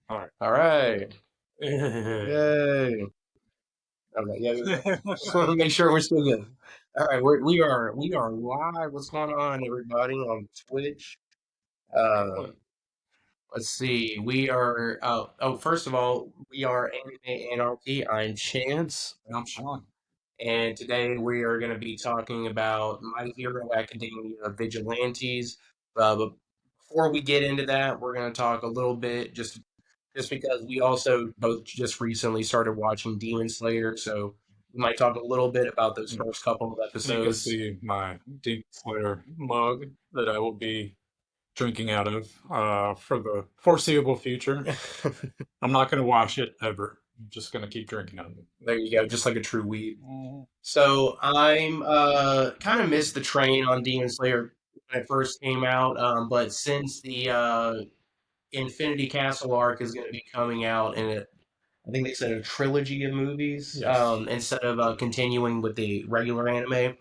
All right. All right. Hey. Yay. Okay, yeah, just want to make sure we're still good. All right, we are live. What's going on, everybody, on Twitch? Uh, let's see. We are. First of all, we are Anime Anarchy. I'm Chance, I'm Sean. and today we are going to be talking about My Hero Academia Vigilantes. But before we get into that, we're going to talk a little bit just because we also both just recently started watching Demon Slayer, so we might talk a little bit about those Mm. first couple of You can episodes. see my Demon Slayer mug that I will be drinking out of for the foreseeable future. I'm not going to wash it ever. I'm just going to keep drinking out of it. There you go, just like a true weeb. Mhm. So I'm kind of missed the train on Demon Slayer when it first came out, but since the Infinity Castle arc is going to be coming out in I think they said a trilogy of movies Yes. instead of continuing with the regular anime.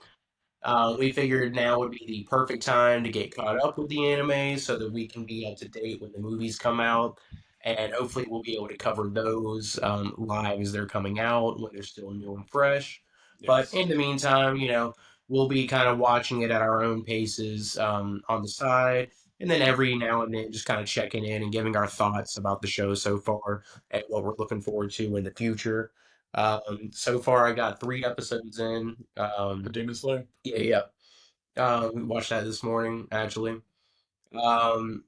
We figured now would be the perfect time to get caught up with the anime so that we can be up to date when the movies come out. And hopefully, we'll be able to cover those live as they're coming out when they're still new and fresh. But Yes. in the meantime, we'll be kind of watching it at our own paces on the side. And then every now and then, just kind of checking in and giving our thoughts about the show so far and what we're looking forward to in the future. So far, I got 3 episodes in. The Demon Slayer? Yeah, yeah. We watched that this morning, actually. Um,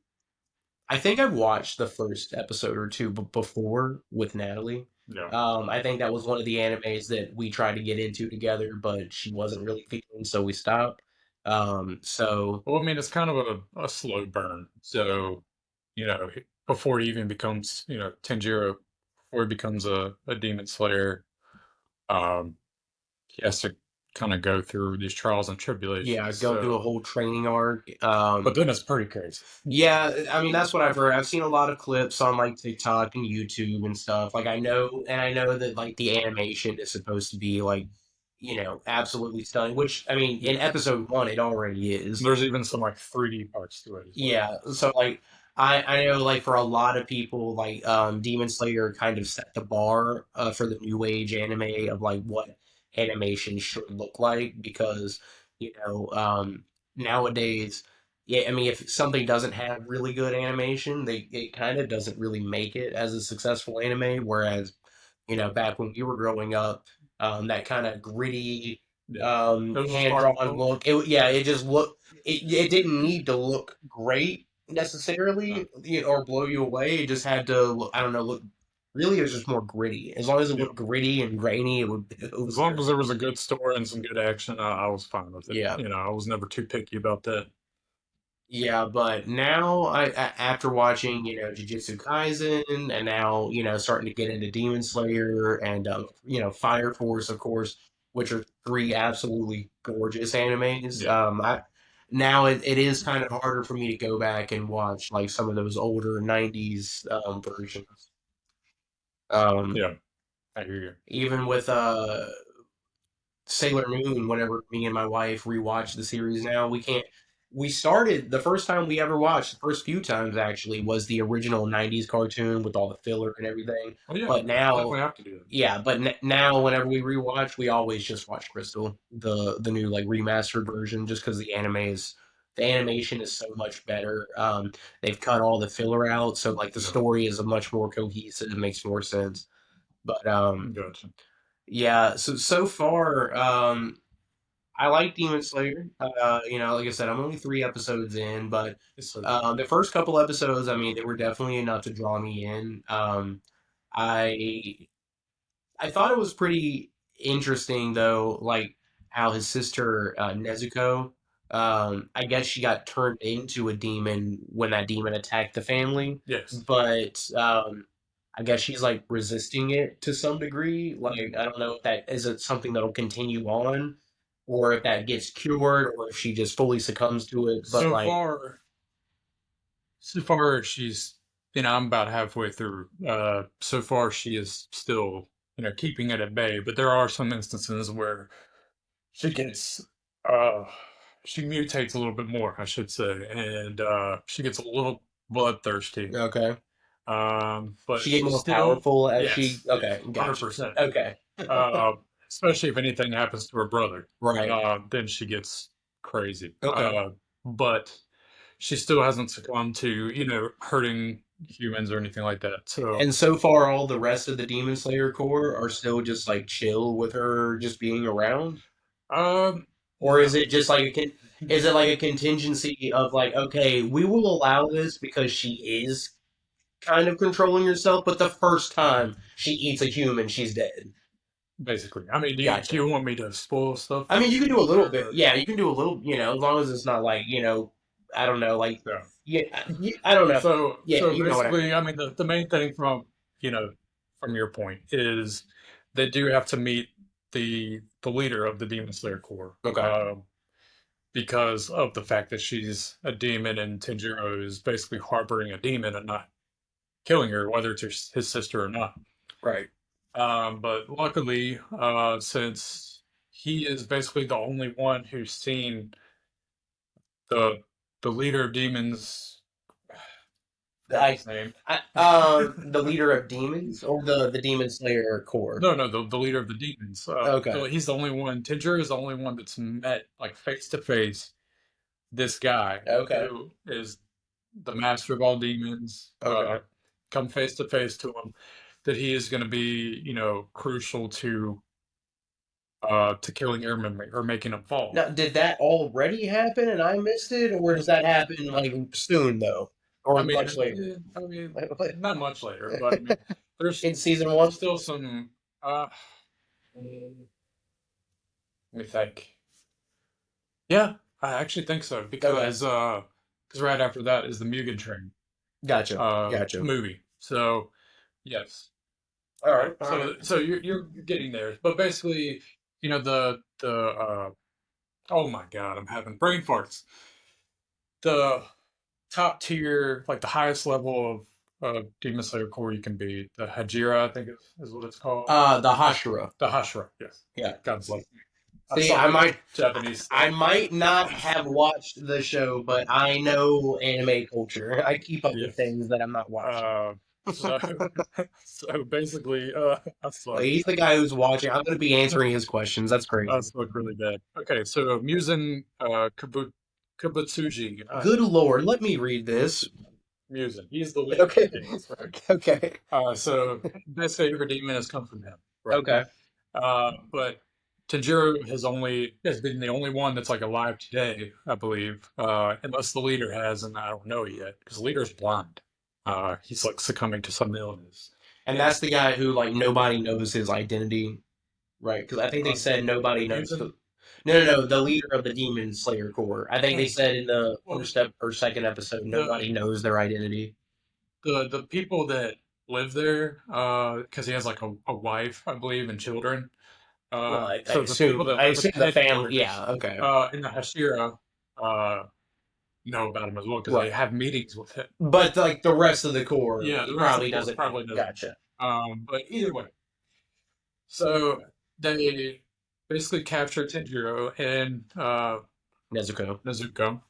I think I've watched the first episode or two before with Natalie. Yeah. I think that was one of the animes that we tried to get into together, but she wasn't really feeling, so we stopped. So Well, I mean, it's kind of a slow burn. So, before he even becomes, Tanjiro, before he becomes a Demon Slayer, um, he has to kind of go through these trials and yeah, tribulations. going through a So, whole training arc. but then it's pretty crazy. Yeah, I mean that's what I've heard. I've seen a lot of clips on like TikTok and YouTube and stuff. Like I know that like the animation is supposed to be like, absolutely stunning. Which I mean, in Yes. episode one, it already is. There's even some like 3D parts to it as well. Yeah, so like I know like for a lot of people like Demon Slayer kind of set the bar for the new age anime of like what animation should look like because nowadays, yeah, I mean if something doesn't have really good animation, it kind of doesn't really make it as a successful anime, whereas back when we were growing up, that kind of gritty Yeah. It was just hand art. drawn look, it just looked it didn't need to look great No. necessarily, or blow you away. It just had to look, I don't know, look really, it was just more gritty. As long as it Yep. looked gritty and grainy, it As was long good. as there was a good story and some good action, I was fine with it. Yeah. I was never too picky about that. Yeah, but now after watching, Jujutsu Kaisen and now, starting to get into Demon Slayer and Fire Force, of course, which are three absolutely gorgeous animes. Yeah. Now it is kind of harder for me to go back and watch like some of those older '90s versions. Um, Yeah. I hear you. Even with Sailor Moon, whenever me and my wife rewatch the series now, we can't. We started the first time we ever watched, the first few times actually, was the original '90s cartoon with all the filler and everything. Oh yeah, But definitely now, have to do that. yeah, but now whenever we rewatch, we always just watch Crystal, the new like remastered version, just because the animation is so much better. They've cut all the filler out, so like the Yeah. story is a much more cohesive. It makes more sense. But Gotcha. yeah, so far, I like Demon Slayer. Like I said, I'm only 3 episodes in, but It's so good. the first couple episodes, I mean, they were definitely enough to draw me in. I I thought it was pretty interesting though, like how his sister Nezuko, I guess she got turned into a demon when that demon attacked the family, Yes. but I guess she's like resisting it to some degree. Like I don't know if that is it something that'll continue on, or if that gets cured, or if she just fully succumbs to it. But So like, far, so far she's, I'm about halfway through. So far she is still, keeping it at bay. But there are some instances where she gets, uh, she mutates a little bit more, I should say, and she gets a little bloodthirsty. okay, She But get she's more still, powerful as she. yes, Okay, yes, gotcha. 100%. Okay, Uh, Especially if anything happens to her brother, right. then she gets crazy. Okay. But she still hasn't succumbed to, hurting humans or anything like that. So, And so far, all the rest of the Demon Slayer Corps are still just like chill with her just being around, or no, is it just like is it like a contingency of like, okay, we will allow this because she is kind of controlling herself, but the first time she eats a human, she's dead. basically. I mean, do Gotcha. you want me to spoil stuff I mean, you can do a little bit. further? Yeah, you can do a little. As long as it's not like I don't know, like Yeah. yeah, I don't know. Yeah, So you know what I basically, mean. I mean, the main thing you know, from your point is they do have to meet the leader of the Demon Slayer Corps, Okay. because of the fact that she's a demon and Tenjiro is basically harboring a demon and not killing her, whether it's his sister or not. Right. But luckily, since he is basically the only one who's seen the the leader of demons, forgot I, his name. the leader of demons or the Demon Slayer Corps. No, no, the leader of the demons. Okay. So he's the only one. Tenjiro is the only one that's met like face to face this guy Okay. who is the master of all demons. Okay. Come face to face to him that he is going to be, crucial to killing Airman or making him fall. Now, did that already happen and I missed it, or does that happen like soon though, or I mean, much later? I mean, not much later, but I mean, there's In season one? still some. Let me think. Yeah, I actually think so Okay. because right after that is the Mugen Train Gotcha. Gotcha. movie. So yes, All right. All right. so you're getting there, but basically, the oh my god, I'm having brain farts. The top tier, like the highest level of Demon Slayer core you can be, the Hajira, I think is what it's called. The Hashira. The Hashira, yes. Yeah. God bless me. I See, suck at Japanese I stuff. might not have watched the show, but I know anime culture. I keep up with Yes. things that I'm not watching. So so basically, I Like, suck. he's the guy who's watching. I'm going to be answering his questions. That's I crazy. suck really bad. Okay, so Musen Kabutsuji. Good lord, let me read this. Musen. He's the leader of Okay. the demons, right? Okay. So best favorite demon has come from him, right? Okay. But Tanjiro has been the only one that's like alive today, I believe. Unless the leader has, and I don't know yet, because the leader's blind. He's like succumbing to some illness. And that's the guy who like nobody knows his identity, right? Because I think they said nobody knows. Musen. No. The leader of the Demon Slayer Corps. I think they said in the Well, first step or second episode, the nobody knows their identity. the people that live there, because he has like a wife, I believe, and children. Well, So the people that I live at assume the the family. headquarters, Yeah. Okay. in the Hashira, uh, know about him as well because they Right. have meetings with him. But like the rest of the Corps, Yeah, the rest of probably the course doesn't know. probably doesn't. Gotcha. But either way, so they basically capture Tenjiro and Nezuko. Nezuko.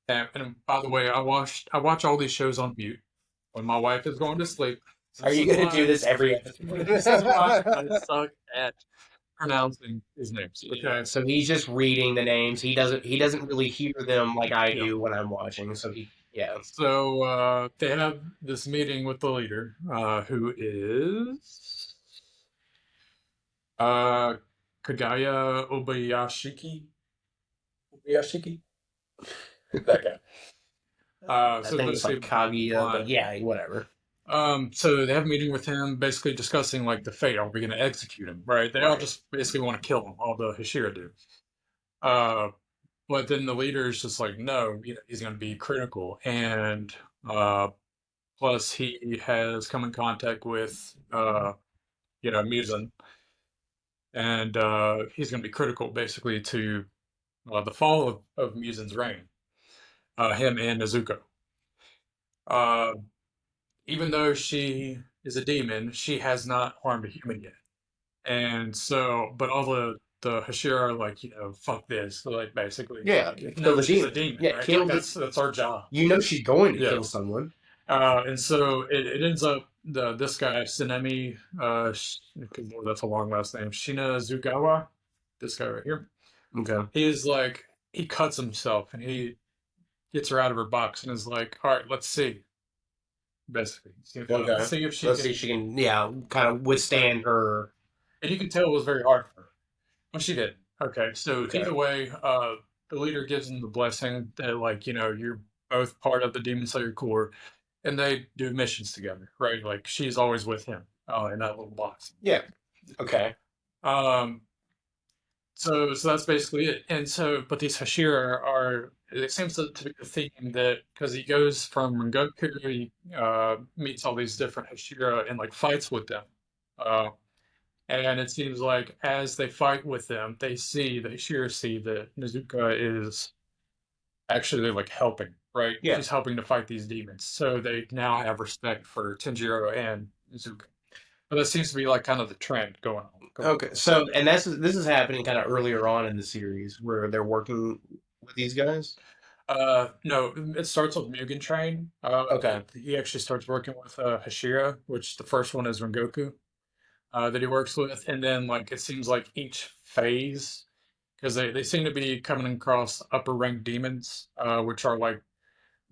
And by the way, I watch all these shows on mute when my wife is going to sleep. Are you gonna do this every episode? This is why I suck at pronouncing his names. Okay, So he's just reading the names. He doesn't really hear them like I yeah. do when I'm watching. So yeah. So they have this meeting with the leader, who is uh, Kagaya Obayashiki. Obayashiki. That guy. I So think it's like basically, Kaguya, but yeah, whatever. so they have a meeting with him, basically discussing like the fate. Are we going to execute him? Right? They all Right. just basically want to kill him. All the Hashira do. Uh, but then the leader's just like, no, he's going to be critical, and plus he has come in contact with Muzan, and he's going to be critical basically to the fall of Muzan's reign. Him and Nezuko. Uh, Even though she is a demon, she has not harmed a human yet. And so, but all the Hashira are like, fuck this. So, like, basically, Yeah, like, kill no, the she's a demon. demon, Yeah, right? kill Like, the. that's our job. You know she's going to Yeah. kill someone. And so it ends up this guy Tsunemi, well, that's a long last name, Shinazugawa, this guy right here. Okay. He's like he cuts himself and he gets her out of her box and is like, all right, let's see. Basically, let's Okay. see if she Let's see can. if she can, yeah, kind of withstand her. And you can tell it was very hard for her. Well, she did. Okay, so Okay. either way, the leader gives them the blessing that, like, you're both part of the Demon Slayer Corps, and they do missions together, right? Like, she's always with him in that little box. Yeah. Okay. Um, so that's basically it. And so, but these Hashira are. It seems to be the theme that because he goes from Rengoku, he meets all these different Hashira and like fights with them. Uh, And it seems like as they fight with them, they sure see that Nezuka is actually like helping, right? Yeah. She's helping to fight these demons. So they now have respect for Tenjiro and Nezuka. But that seems to be like kind of the trend going on. Okay. So, and this is happening kind of earlier on in the series where they're working with these guys. No, it starts with Mugen Train. Okay. He actually starts working with Hashira, which the first one is Rengoku, that he works with. And then like it seems like each phase because they seem to be coming across upper rank demons, which are like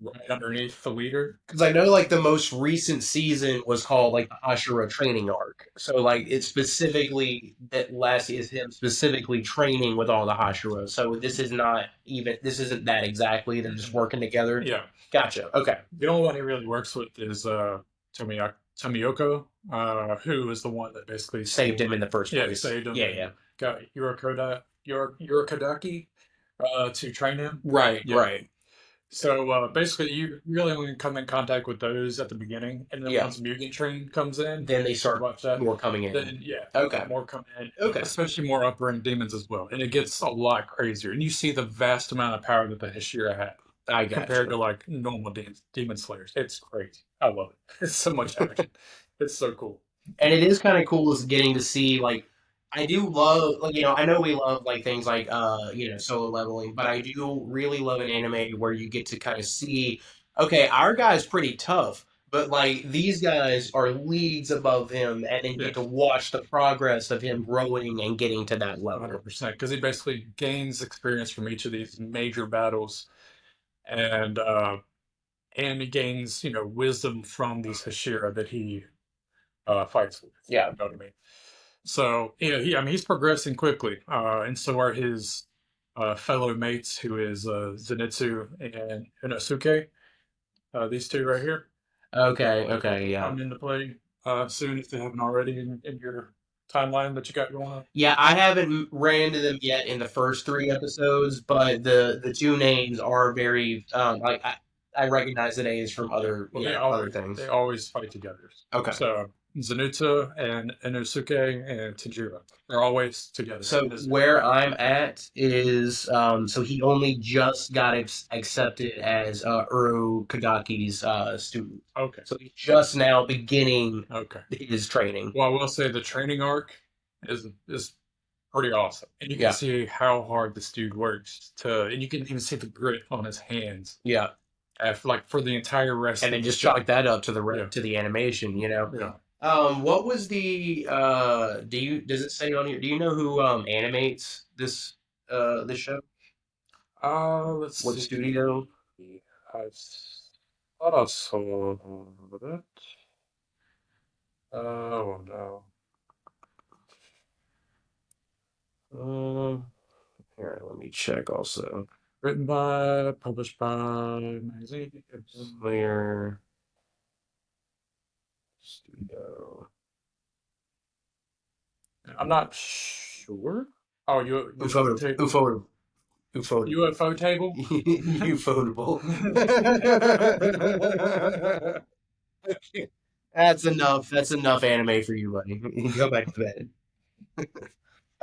right underneath the leader. Because I know, like, the most recent season was called, like, the Ashura training arc. So, like, it's specifically that Lassie is him specifically training with all the Hashira. So this isn't that exactly. They're just working together. Yeah, Gotcha. Okay. the only one he really works with is Tomiyoko, who is the one that basically Saved him in the first place. saved him. Yeah, And yeah. got Yurakodaki to train him. Right, Yeah. right. So basically, you really only come in contact with those at the beginning, and then Yeah. once Mugen Train comes in, Then they start watch that. more coming in. Then yeah, Okay. more come in, Okay. especially more upper end demons as well, and it gets a lot crazier. And you see the vast amount of power that the Hashira have I got compared you. to like normal demon slayers. It's crazy. I love it. It's so much action. It's so cool. And it is kind of cool is getting to see, like, I do love, like, I know we love, like, things like solo leveling, but I do really love an anime where you get to kind of see, okay, our guy's pretty tough, but like these guys are leagues above him, and then you get to watch the progress of him growing and getting to that level. 100%, because he basically gains experience from each of these major battles, and he gains wisdom from these Hashira that he fights with. Yeah. You know what I mean? So he's progressing quickly, and so are his fellow mates, who is Zenitsu and Inosuke. These two right here. Okay, yeah. Come into play soon if they haven't already in your timeline that you got going on. Yeah, I haven't ran into them yet in the first 3 episodes, but the two names are very like I recognize the names from other other things. They always fight together. Okay. So Zenitsu and Inosuke and Tanjiro, they're always together. So where I'm at is so he only just got accepted as Uru Kagaki's student. Okay. So he's just now beginning Okay. his training. Well, I will say the training arc is pretty awesome, and you can see how hard this dude works and you can even see the grit on his hands. Yeah. Like for the entire rest, and then just chalk that up to the animation. Yeah. What was the does it say on here? Do you know who animates this show? Let's What see. studio? I thought I saw that. Oh no. Here, let me check also. Written by, published by magazine. Slayer Studio. I'm not sure. Oh, UFO table. UFOtable. That's enough. That's enough anime for you, buddy. Go back to bed.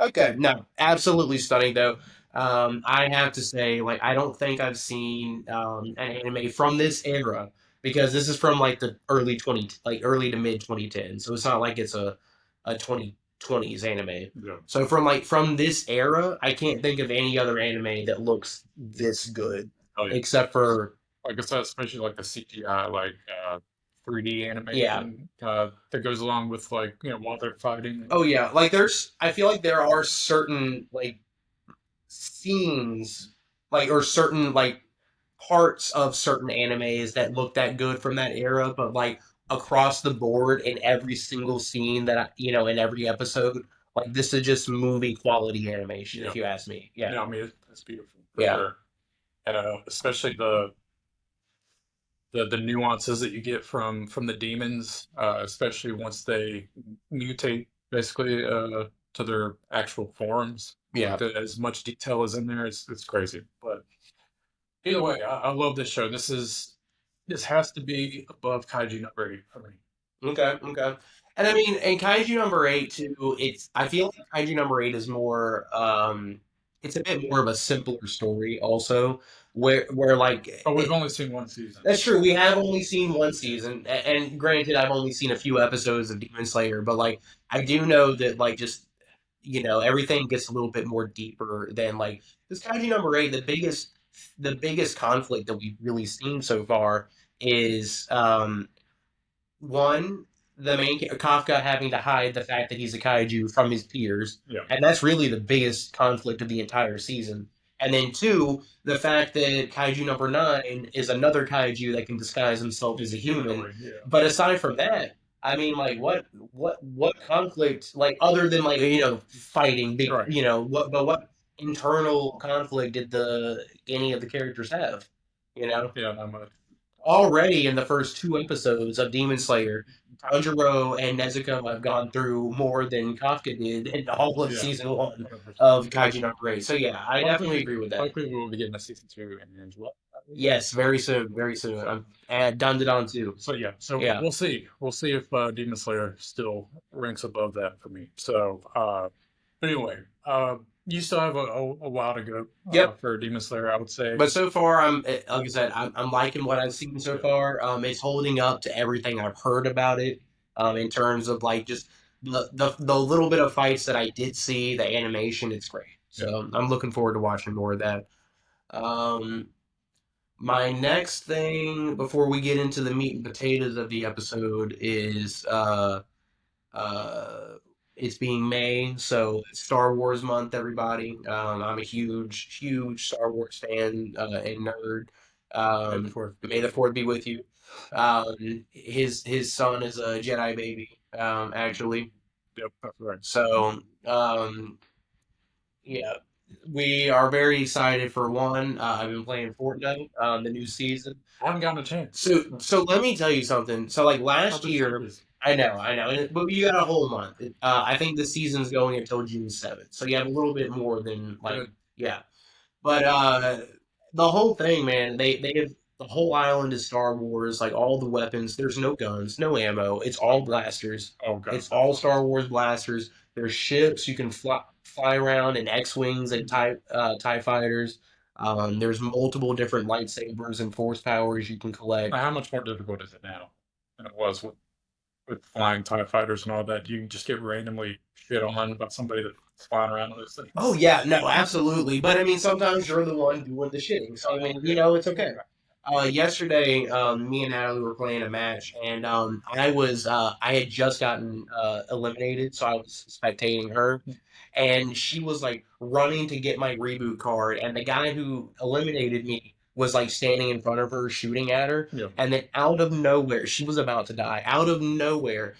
Okay, no, absolutely stunning though. I have to say, like, I don't think I've seen an anime from this era because this is from like the early early to mid 2010s. So it's not like it's a 2020s anime. Yeah. So from this era, I can't think of any other anime that looks this good, except for like I said, especially like the CGI, like 3D Yeah. animation that goes along with like while they're fighting. Oh yeah. Like there's, I feel like there are certain like scenes, like or certain like parts of certain animes that look that good from that era, but like across the board in every single scene that in every episode, like this is just movie quality animation, Yeah, if you ask me. Yeah. yeah. I mean, it's beautiful for Yeah. sure, and especially the nuances that you get from the demons, especially once they mutate basically to their actual forms. Like Yeah. as much detail is in there, it's crazy. But either way, I love this show. This has to be above Kaiju number 8 for me. Okay, okay. And I mean, in Kaiju number eight too, it's I feel like Kaiju number eight is more it's a bit more of a simpler story also, where like But we've only seen one season. that's true. We have only seen one season, and granted, I've only seen a few episodes of Demon Slayer, but like I do know that like just everything gets a little bit more deeper than like this Kaiju number eight. The biggest conflict that we've really seen so far is one, the main Kafka having to hide the fact that he's a kaiju from his peers, Yeah, and that's really the biggest conflict of the entire season. And then two, the fact that kaiju number nine is another kaiju that can disguise himself as a human. humanoid. Yeah, But aside from that, I mean, like, what conflict, like, other than like fighting, big, right. what internal conflict did any of the characters have? You know, Yeah, not much. already in the first two episodes of Demon Slayer, Tanjiro and Nezuko have gone through more than Kafka did in all of Yeah, season one 100%. of Kaiju number 8. So yeah, I definitely agree with that. Hopefully, we'll be getting a season 2 and what? Yes, very soon, very soon. I'm and Dandadan too. So yeah, so Yeah. we'll see. We'll see if Demon Slayer still ranks above that for me. So, but anyway, you still have a while to go Yep. for Demon Slayer, I would say. But so far, like I said, I'm liking what I've seen so Yeah, far. It's holding up to everything I've heard about it. In terms of like just the little bit of fights that I did see, the animation, it's great. yeah. So I'm looking forward to watching more of that. Um, my next thing before we get into the meat and potatoes of the episode is uh, it's being May, so it's Star Wars month, everybody. I'm a huge, huge Star Wars fan and nerd. May the fourth. May the fourth be with you. His son is a Jedi baby, actually. Yep, that's right. So yeah, we are very excited for one. I've been playing Fortnite, the new season. I haven't gotten a chance. So let me tell you something. So like I've last been super year, busy. I know, but you got a whole month. I think the season's going until June 7th, so you have a little bit more than like Good. yeah. But the whole thing, man, they have the whole island is Star Wars, like all the weapons. There's no guns, no ammo. It's all blasters. Oh god. It's all Star Wars blasters. There's ships you can fly around in X-wings and TIE fighters. There's multiple different lightsabers and force powers you can collect. How much more difficult is it now than it was with flying TIE fighters and all that? You can just get randomly shit on about somebody that's flying around on those Oh things. yeah, no, absolutely. But I mean, sometimes you're the one doing the shitting, so I mean, it's okay. Yesterday, me and Natalie were playing a match, and I had just gotten eliminated, so I was spectating her, and she was like running to get my reboot card, and the guy who eliminated me was like standing in front of her, shooting at her, Yeah. and then out of nowhere, she was about to die. Out of nowhere,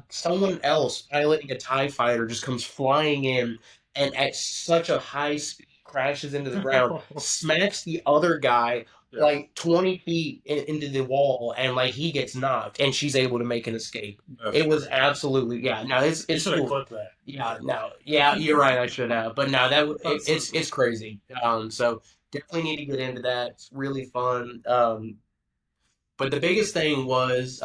someone else piloting a TIE fighter just comes flying in and at such a high speed crashes into the ground, smacks the other guy Yeah. like 20 feet into the wall, and like he gets knocked, and she's able to make an escape. It was absolutely yeah. No, You it's should have cool. clipped that. Yeah, no, yeah, you're right. I should have, but no, it's crazy. So definitely need to get into that. It's really fun. But the biggest thing was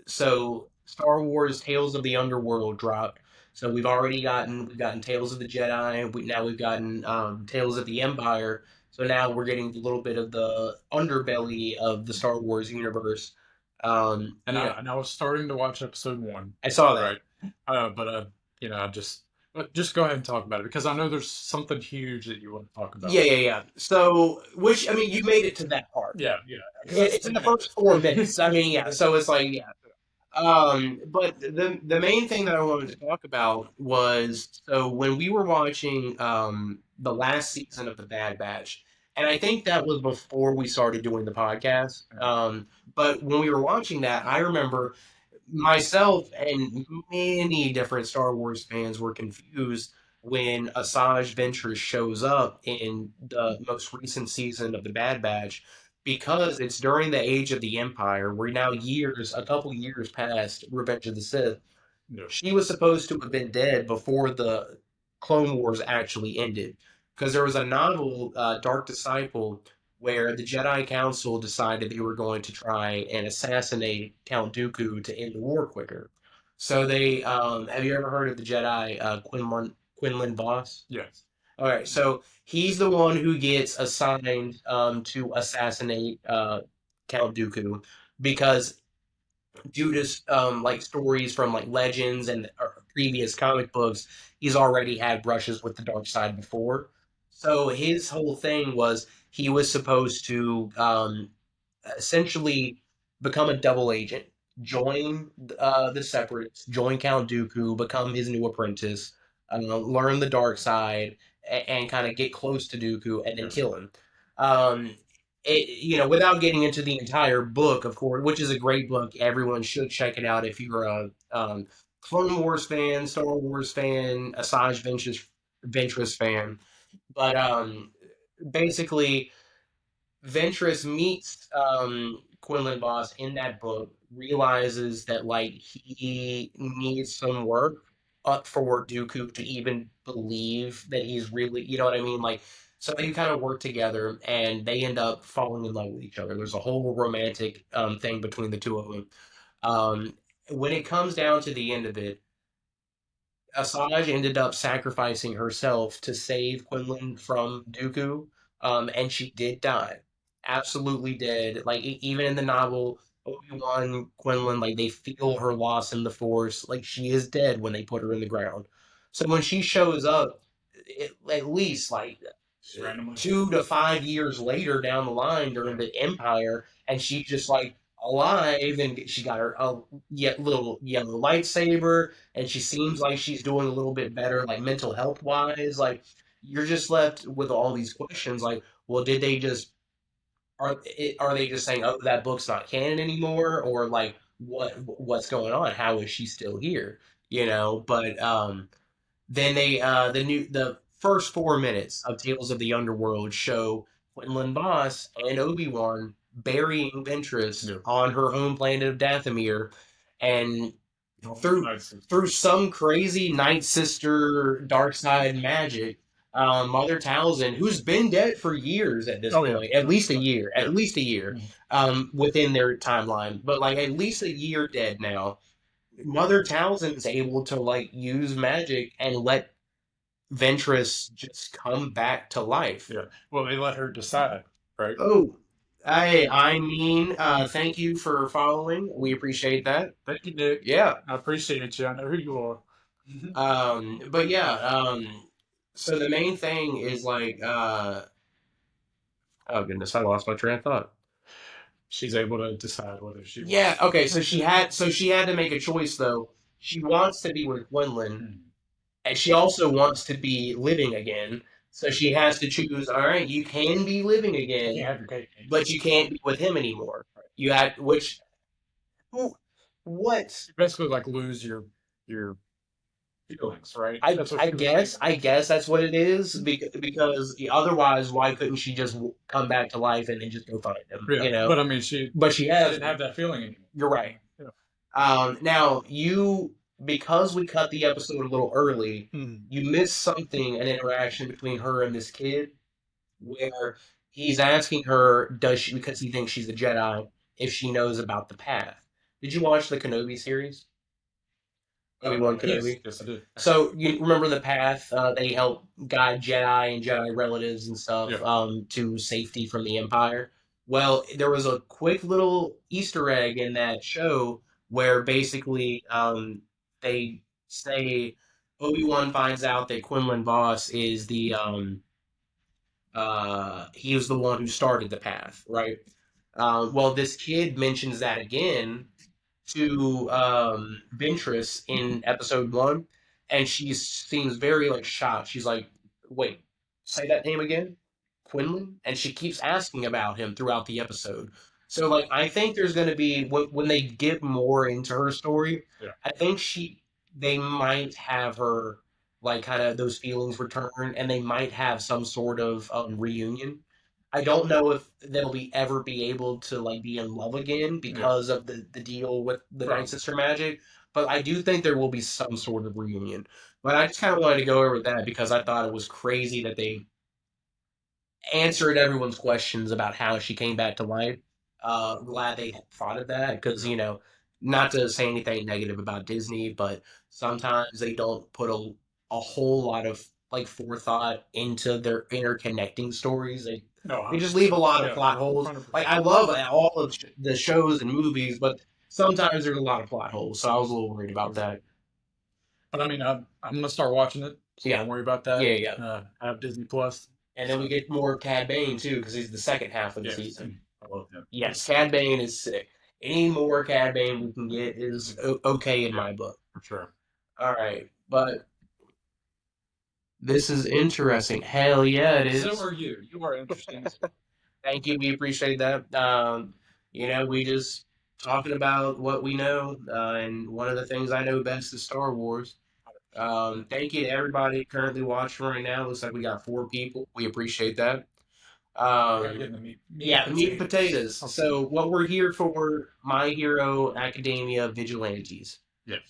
so Star Wars Tales of the Underworld dropped. So we've gotten Tales of the Jedi. Now we've gotten Tales of the Empire. So now we're getting a little bit of the underbelly of the Star Wars universe. And I was starting to watch episode 1. I saw that. Right. But I just Just go ahead and talk about it because I know there's something huge that you want to talk Yeah, about. yeah, yeah. So, which I mean, you made it to that part. Yeah, yeah, because that's It's the in the main. first 4 minutes. I mean, yeah. So it's like, yeah. But the main thing that I wanted to talk about was so when we were watching the last season of The Bad Batch, and I think that was before we started doing the podcast. But when we were watching that, I remember myself and many different Star Wars fans were confused when Asajj Ventress shows up in the most recent season of The Bad Batch because it's during the age of the Empire. We're now a couple years past Revenge of the Sith. Yeah, She was supposed to have been dead before the Clone Wars actually ended. Because there was a novel, Dark Disciple, where the Jedi Council decided they were going to try and assassinate Count Dooku to end the war quicker. So they, have you ever heard of the Jedi Quinlan Voss? yes, All right, so he's the one who gets assigned to assassinate Count Dooku because due to like stories from like legends and previous comic books, he's already had brushes with the dark side before. So his whole thing was he was supposed to essentially become a double agent, join the Separatists, join Count Dooku, become his new apprentice, learn the dark side, and kind of get close to Dooku and then yeah, kill him. Um, without getting into the entire book, of course, which is a great book. Everyone should check it out if you're a Clone Wars fan, Star Wars fan, Asajj Ventress fan. But basically, Ventress meets Quinlan Voss in that book, realizes that like he needs some work up for Dooku to even believe that he's really, you know what I mean? Like, so they kind of work together and they end up falling in love with each other. There's a whole romantic thing between the two of them. Um, when it comes down to the end of it, Asajj ended up sacrificing herself to save Quinlan from Dooku, and she did die, absolutely dead. Like even in the novel, Obi-Wan Quinlan, like they feel her loss in the Force, like she is dead when they put her in the ground. So when she shows up, at least like just randomly. 2 to 5 years later down the line during the Empire, and she's just like alive, and she got her yet little yellow lightsaber, and she seems like she's doing a little bit better, like mental health wise. Like you're just left with all these questions, like, well, did they just are they just saying, oh, that book's not canon anymore, or like what's going on? How is she still here? But then the first 4 minutes of Tales of the Underworld show Quinlan Voss and Obi-Wan burying Ventress Yeah. on her home planet of Dathomir, and through Nice. through some crazy Night Sister dark side magic, Mother Talzin, who's been dead for years at this Oh yeah, point, at least a year, yeah. within their timeline, but like at least a year dead now. Mother Talzin's able to like use magic and let Ventress just come back to life. Yeah. Well, they let her decide, right? Oh, I mean, thank you for following. We appreciate that. Thank you, Nick. Yeah. I appreciate you. I know who you are. But yeah, so the main thing is like, oh goodness, I lost my train of thought. She's able to decide whether she Yeah, wants. okay, so she had to make a choice though. She wants to be with Quinlan, Hmm. and she also wants to be living again. So she has to choose. All right, you can be living You again, can't have your cake. but you can't be with him anymore. You had which who what Basically, like lose your feelings, right? I That's what I she was guess saying. I guess that's what it is because otherwise why couldn't she just come back to life and then just go find him? Yeah, but I mean, she But she she has. didn't have that feeling anymore. You're right. Yeah. Now because we cut the episode a little early, Hmm. you missed something, an interaction between her and this kid where he's asking her, does she, because he thinks she's a Jedi, if she knows about the path. Did you watch the Kenobi series? Obi-Wan Yes, Kenobi? yes, I did. So you remember the path? They help guide Jedi and Jedi relatives and stuff Yeah. to safety from the Empire. Well, there was a quick little Easter egg in that show where basically they say Obi-Wan finds out that Quinlan Voss is he was the one who started the path, right? Well, this kid mentions that again to Ventress in episode one, and she seems very like shocked. She's like, "Wait, say that name again, Quinlan?" And she keeps asking about him throughout the episode. So like, I think there's going to be when they get more into her story, Yeah. I think they might have her like kind of those feelings return, and they might have some sort of reunion. I don't know if they'll ever be able to like be in love again Yeah. because of the deal with the Right. Night Sister magic, but I do think there will be some sort of reunion. But I just kind of wanted to go over that because I thought it was crazy that they answered everyone's questions about how she came back to life. Glad they thought of that because not to say anything negative about Disney, but sometimes they don't put a whole lot of like forethought into their interconnecting stories. No, They just leave a lot of yeah, plot holes. 100%. Like I love all of the shows and movies, but sometimes there's a lot of plot holes. So I was a little worried about that. But I mean, I'm gonna start watching it, so Yeah, don't worry about yeah, that. yeah. I have Disney Plus. And then we get more Cad Bane too because he's the second half of the Yes, season. I love him. Yes, Cad Bane is sick. Any more Cad Bane we can get is okay in Yeah, my book. for sure. All right, but this is interesting. Hell yeah, it is. So are you. You are interesting. Thank you. We appreciate that. We just talking about what we know, and one of the things I know best is Star Wars. Thank you to everybody currently watching right now. Looks like we got 4 people. We appreciate that. Gotta get in the Yeah, meat and potatoes. So what we're here for, My Hero Academia Vigilantes. Yes.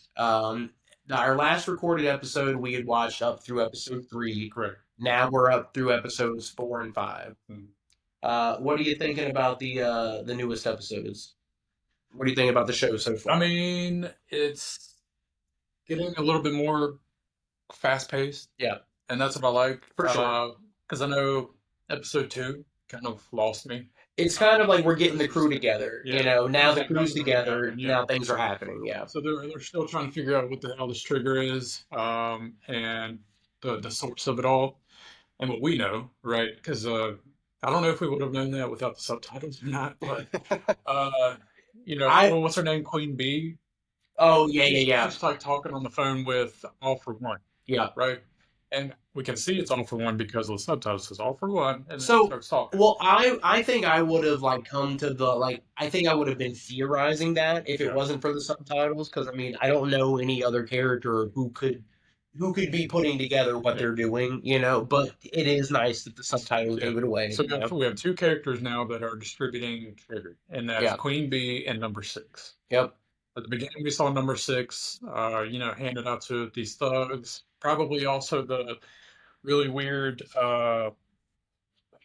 Our last recorded episode, we had watched up through episode 3. Correct. Now we're up through episodes 4 and 5. What are you thinking about the newest episodes? What do you think about the show so far? I mean, it's getting a little bit more fast paced. Yeah. And that's what I like. For sure. Because I know episode 2 kind of lost me. It's kind of like we're getting the crew together. Yeah. Now the crew's together. Yeah. Now things are happening. Yeah. So they're still trying to figure out what the hell this trigger is, and the source of it all, and what we know, right? Because I don't know if we would have known that without the subtitles or not, but what's her name, Queen Bee? Oh yeah. Just like talking on the phone with All for One. Yeah. Right. And we can see it's All for One because the subtitles says All for One, and so then it starts talking. Well, I think I would have like come to the I think I would have been theorizing that if it wasn't for the subtitles because I mean I don't know any other character who could be putting together what they're doing, But it is nice that the subtitles gave it away. So we have 2 characters now that are distributing trigger, and that's Queen Bee and Number 6. Yep. At the beginning, we saw Number 6, handed out to these thugs. Probably also the really weird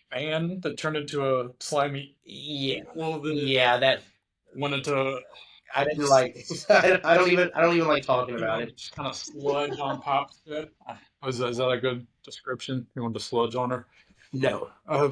fan that turned into a slimy. Yeah. Well, that wanted to. I didn't like. I don't even like talking about it. Just kind of sludge on Pop's head. Is that a good description? You want to sludge on her? No. Yeah.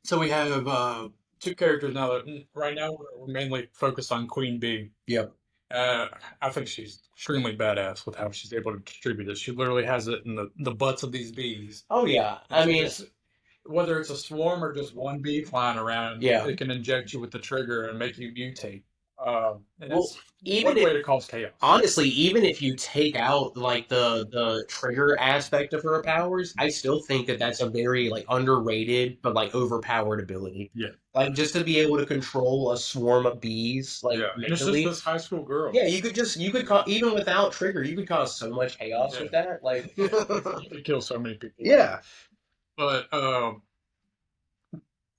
So we have 2 characters now that right now we're mainly focused on Queen Bee. Yep. I think she's extremely badass with how she's able to distribute it. She literally has it in the butts of these bees. Oh yeah. I mean, whether it's a swarm or just one bee flying around, it can inject you with the trigger and make you mutate. Even way to cause chaos. Honestly, even if you take out like the trigger aspect of her powers, I still think that that's a very like underrated but like overpowered ability. Yeah, like just to be able to control a swarm of bees, like and it's just this high school girl. Yeah, you could even without trigger, you could cause so much chaos with that. Like you could kill so many people. Yeah, but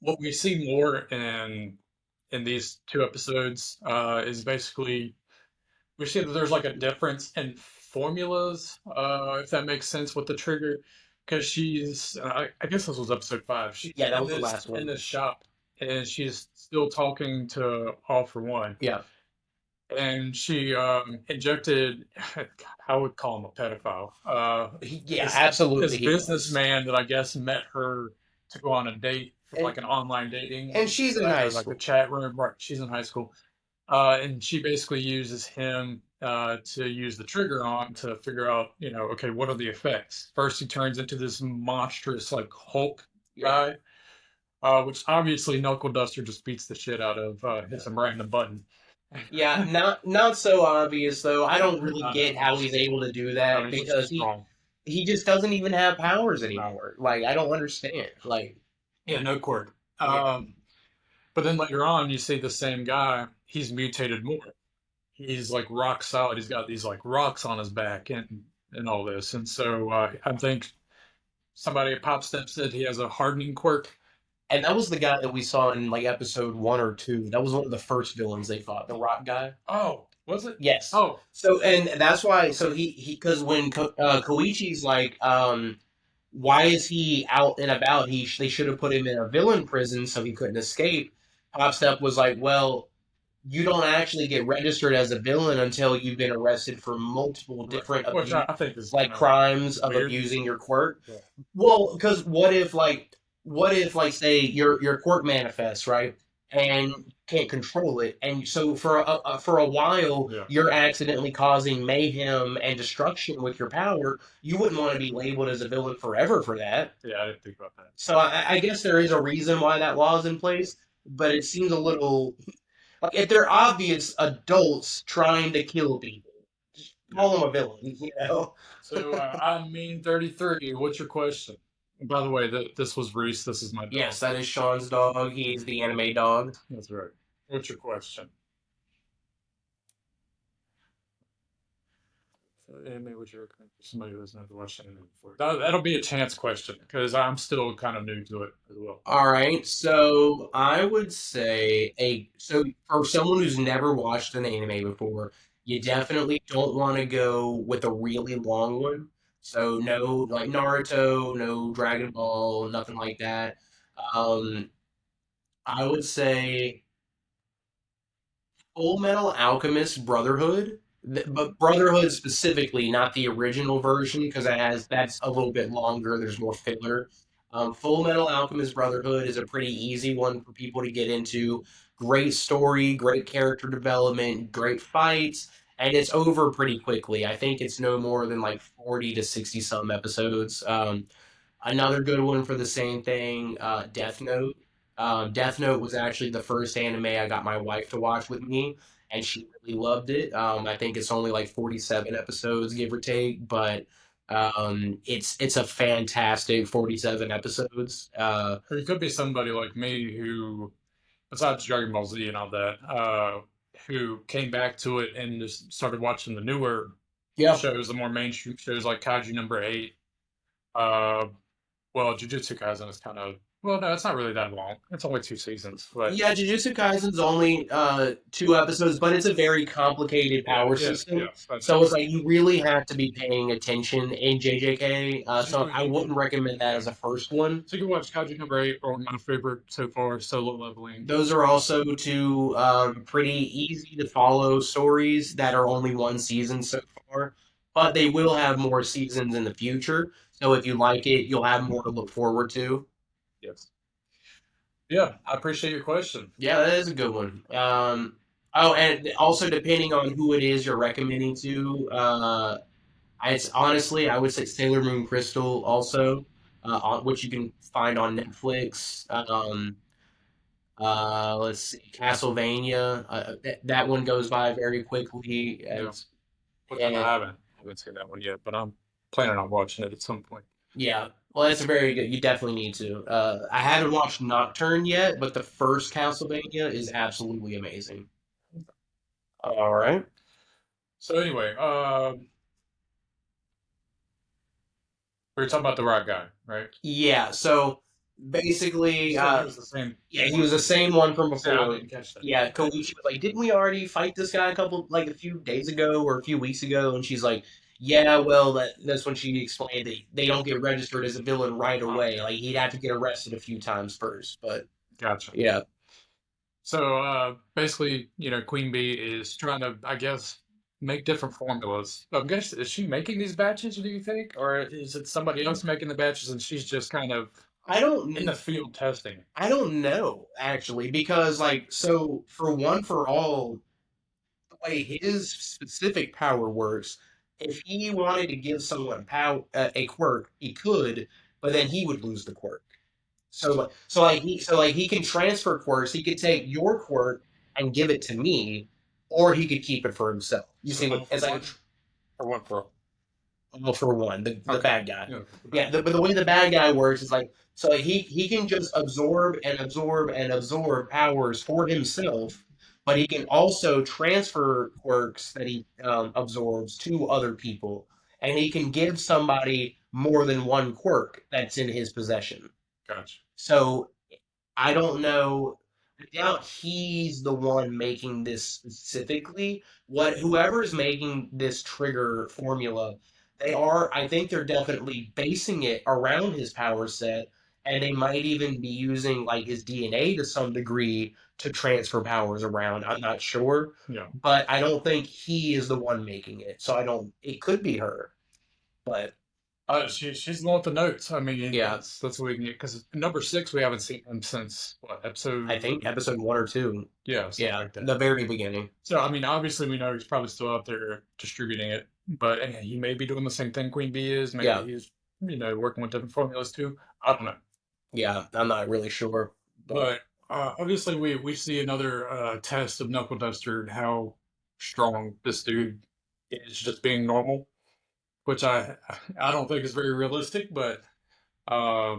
what we see more in these 2 episodes is basically we see that there's like a difference in formulas, if that makes sense with the trigger, because she's I guess this was episode 5. That was the last one in this shop, and she's still talking to All for One. Yeah, and she injected. I would call him a pedophile. Absolutely. This businessman that I guess met her to go on a date. Like an online dating, and she's in high school. Like a chat room, right? She's in high school, And she basically uses him to use the trigger on to figure out, okay, what are the effects? First, he turns into this monstrous like Hulk Yeah. guy, which obviously Knuckleduster just beats the shit out of, hits him right in the button. Yeah, not so obvious though. I don't really I get know. how he's able to do I that mean, he's because just strong. he just doesn't even have powers No. anymore. Like I don't understand. Like Yeah, no quirk. yeah, But then later on, you see the same guy. He's mutated more. He's like rock solid. He's got these like rocks on his back and all this. And so I think somebody at Pop Step said he has a hardening quirk. and that was the guy that we saw in like episode 1 or 2. That was one of the first villains they fought, the Rock guy. Oh, was it? Yes. Oh, So and that's why. So he because when Koichi's like, why is he out and about? They should have put him in a villain prison so he couldn't escape. Pop Step was like, well, you don't actually get registered as a villain until you've been arrested for multiple right. different Which I think is like kind of crimes of weird. abusing your quirk. Yeah. Well, because what if like say your quirk manifests right and you can't control it, and so for a while Yeah. you're accidentally causing mayhem and destruction with your power. You wouldn't want to be labeled as a villain forever for that. Yeah, I didn't think about that. So I guess there is a reason why that law is in place, but it seems a little like if they're obvious adults trying to kill people, just call them a villain, you know? So I mean 33. What's your question? And by the way, this was Reese. This is my dog. Yes, that is Sean's dog. He's the anime dog. That's right. What's your question? So, anime, would you recommend for somebody who has never watched anime before? That'll be a chance question because I'm still kind of new to it as well. All right, so I would say so for someone who's never watched an anime before, you definitely don't want to go with a really long one. So no like Naruto, no Dragon Ball, nothing like that. Um, I would say Full Metal Alchemist Brotherhood, but Brotherhood specifically, not the original version, because that's a little bit longer. There's more filler. Full Metal Alchemist Brotherhood is a pretty easy one for people to get into. Great story, great character development, great fights, and it's over pretty quickly. I think it's no more than like 40 to 60 some episodes. Another good one for the same thing, Death Note. Death Note was actually the first anime I got my wife to watch with me, and she really loved it. I think it's only like 47 episodes, give or take, but it's a fantastic 47 episodes. Or it could be somebody like me who, besides Dragon Ball Z and all that, who came back to it and just started watching the newer Yeah, shows, the more mainstream shows like Kaiju number 8. Uh, well, Jujutsu Kaisen is kind of, well, no, it's not really that long. It's only 2 seasons, but yeah. Jujutsu Kaisen's only 2 episodes, but it's a very complicated yeah, power yeah, system. yeah. That's So it's like you really have to be paying attention in JJK. So so I wouldn't recommend that as a first one. so you can watch Kaiju number 8 or my favorite so far, Solo Leveling. Those are also two pretty easy to follow stories that are only one season so far, but they will have more seasons in the future. So if you like it, you'll have more to look forward to. Yes. Yeah, I appreciate your question. Yeah, that is a good one. Oh, and also depending on who it is you're recommending to, it's honestly I would say Sailor Moon Crystal also, which you can find on Netflix. Let's see, Castlevania. That one goes by very quickly. Yeah, As which I and haven't seen that one yet, but I'm planning on watching it at some point. yeah, well, that's a very good. You definitely need to. I haven't watched Nocturne yet, but the first Castlevania is absolutely amazing. All right. So anyway, we were talking about the right guy, right? Yeah. So You basically, said he was the same. yeah, he was the same one from See, I before. didn't catch that. Yeah, Koichi was like, "Didn't we already fight this guy a few days ago or a few weeks ago?" And she's like, "Yeah, well, that's when she explained that they don't get registered as a villain right away. Like he'd have to get arrested a few times first." But Gotcha. yeah, So basically, Queen Bee is trying to, I guess, make different formulas. I guess is she making these batches? Do you think, or is it somebody else making the batches and she's just kind of I don't in the field testing? I don't know actually because like so for One for All, the way his specific power works, if he wanted to give someone a quirk, he could, but then he would lose the quirk. So he can transfer quirks. He could take your quirk and give it to me, or he could keep it for himself. You So see what one for as like one or one for all? well, for one, the Okay. bad guy. Yeah. Yeah, but the way the bad guy works is like so he can just absorb and absorb and absorb powers for himself, but he can also transfer quirks that he absorbs to other people, and he can give somebody more than one quirk that's in his possession. Gotcha. So I don't know. I doubt he's the one making this specifically. What whoever's making this trigger formula, they are. I think they're definitely basing it around his power set, and they might even be using like his DNA to some degree to transfer powers around. I'm not sure, Yeah. but I don't think he is the one making it. So I don't. It could be her, but She's the one with the notes. I mean, yeah, that's what we can get because number 6 we haven't seen him since what I episode? think episode 1 or 2. Yeah, something Yeah, like that. the very beginning. So I mean, obviously we know he's probably still out there distributing it, but he may be doing the same thing Queen Bee is. Maybe Yeah. he's working with different formulas too. I don't know. Yeah, I'm not really sure, but But obviously, we see another test of Knuckleduster and how strong this dude is just being normal, which I don't think is very realistic. But uh,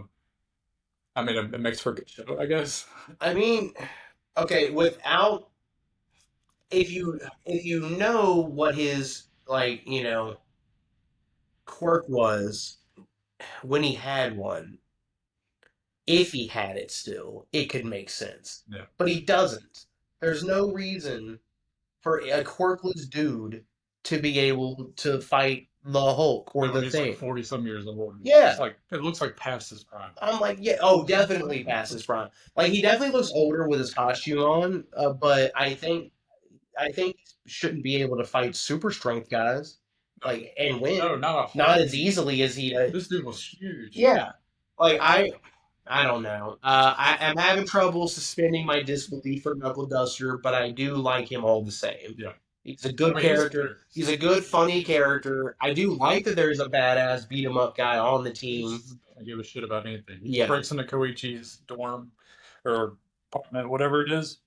I mean, it makes for a good show, I guess. I mean, okay, without if you know what his like quirk was when he had one, if he had it still, it could make sense. Yeah. But he doesn't. There's no reason for a quirkless dude to be able to fight the Hulk or No, the he's like Thing. 40 some years old. Yeah. It's like it looks like past his prime. I'm like, yeah, oh, definitely past his prime. Like he definitely looks older with his costume on, but I think shouldn't be able to fight super strength guys like and win. No, not a Not Hulk. as easily as he does. This dude was huge. Yeah, like I don't know. I am having trouble suspending my disbelief for Knuckleduster, but I do like him all the same. Yeah. He's a good I mean, character. He's a good, funny character. I do like that there's a badass beat 'em up guy on the team. I give a shit about anything. He Yeah. breaks into Koichi's dorm or apartment, whatever it is,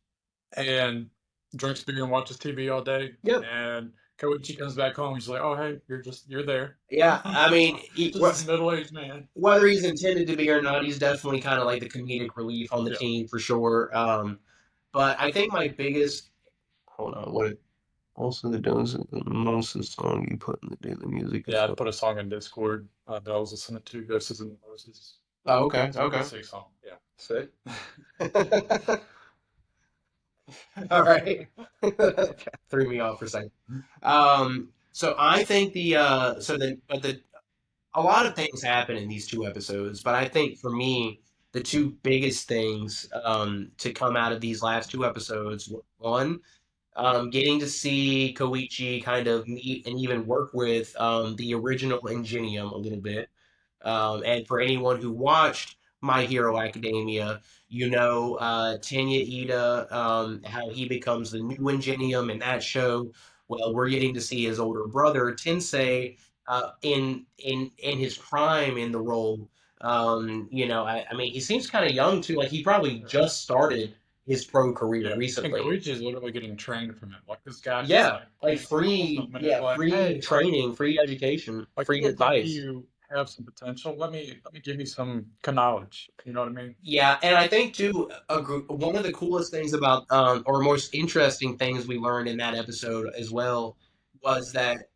and drinks beer and watches TV all day. Yep. And Koichi comes back home. He's like, "Oh, hey, you're there." Yeah, I mean, Just a middle-aged man. whether he's intended to be or not, he's definitely kind of like the comedic relief on the Yeah. team for sure. But I think my biggest hold on, what most of the doings most of the song you put in the daily music. Yeah, I put a song in Discord that I was listening to. Ghosts and Moses. Oh, okay, It's a okay. sick song. Yeah. Sick. All right. Threw me off for a second. So I think the a lot of things happen in these 2 episodes, but I think for me the 2 biggest things to come out of these last 2 episodes, one, getting to see Koichi kind of meet and even work with the original Ingenium a little bit. And for anyone who watched My Hero Academia, Tenya Ida, how he becomes the new Ingenium in that show. Well, we're getting to see his older brother Tensei in his prime in the role. I mean, he seems kind of young too. Like he probably just started his pro career And recently. Koichi is literally getting trained from him. Like this guy. Yeah, like free hey, training, free education, like free I think advice. you have some potential. Let me give you some knowledge. You know what I mean? Yeah, and I think too, one of the coolest things about, or most interesting things we learned in that episode as well, was that.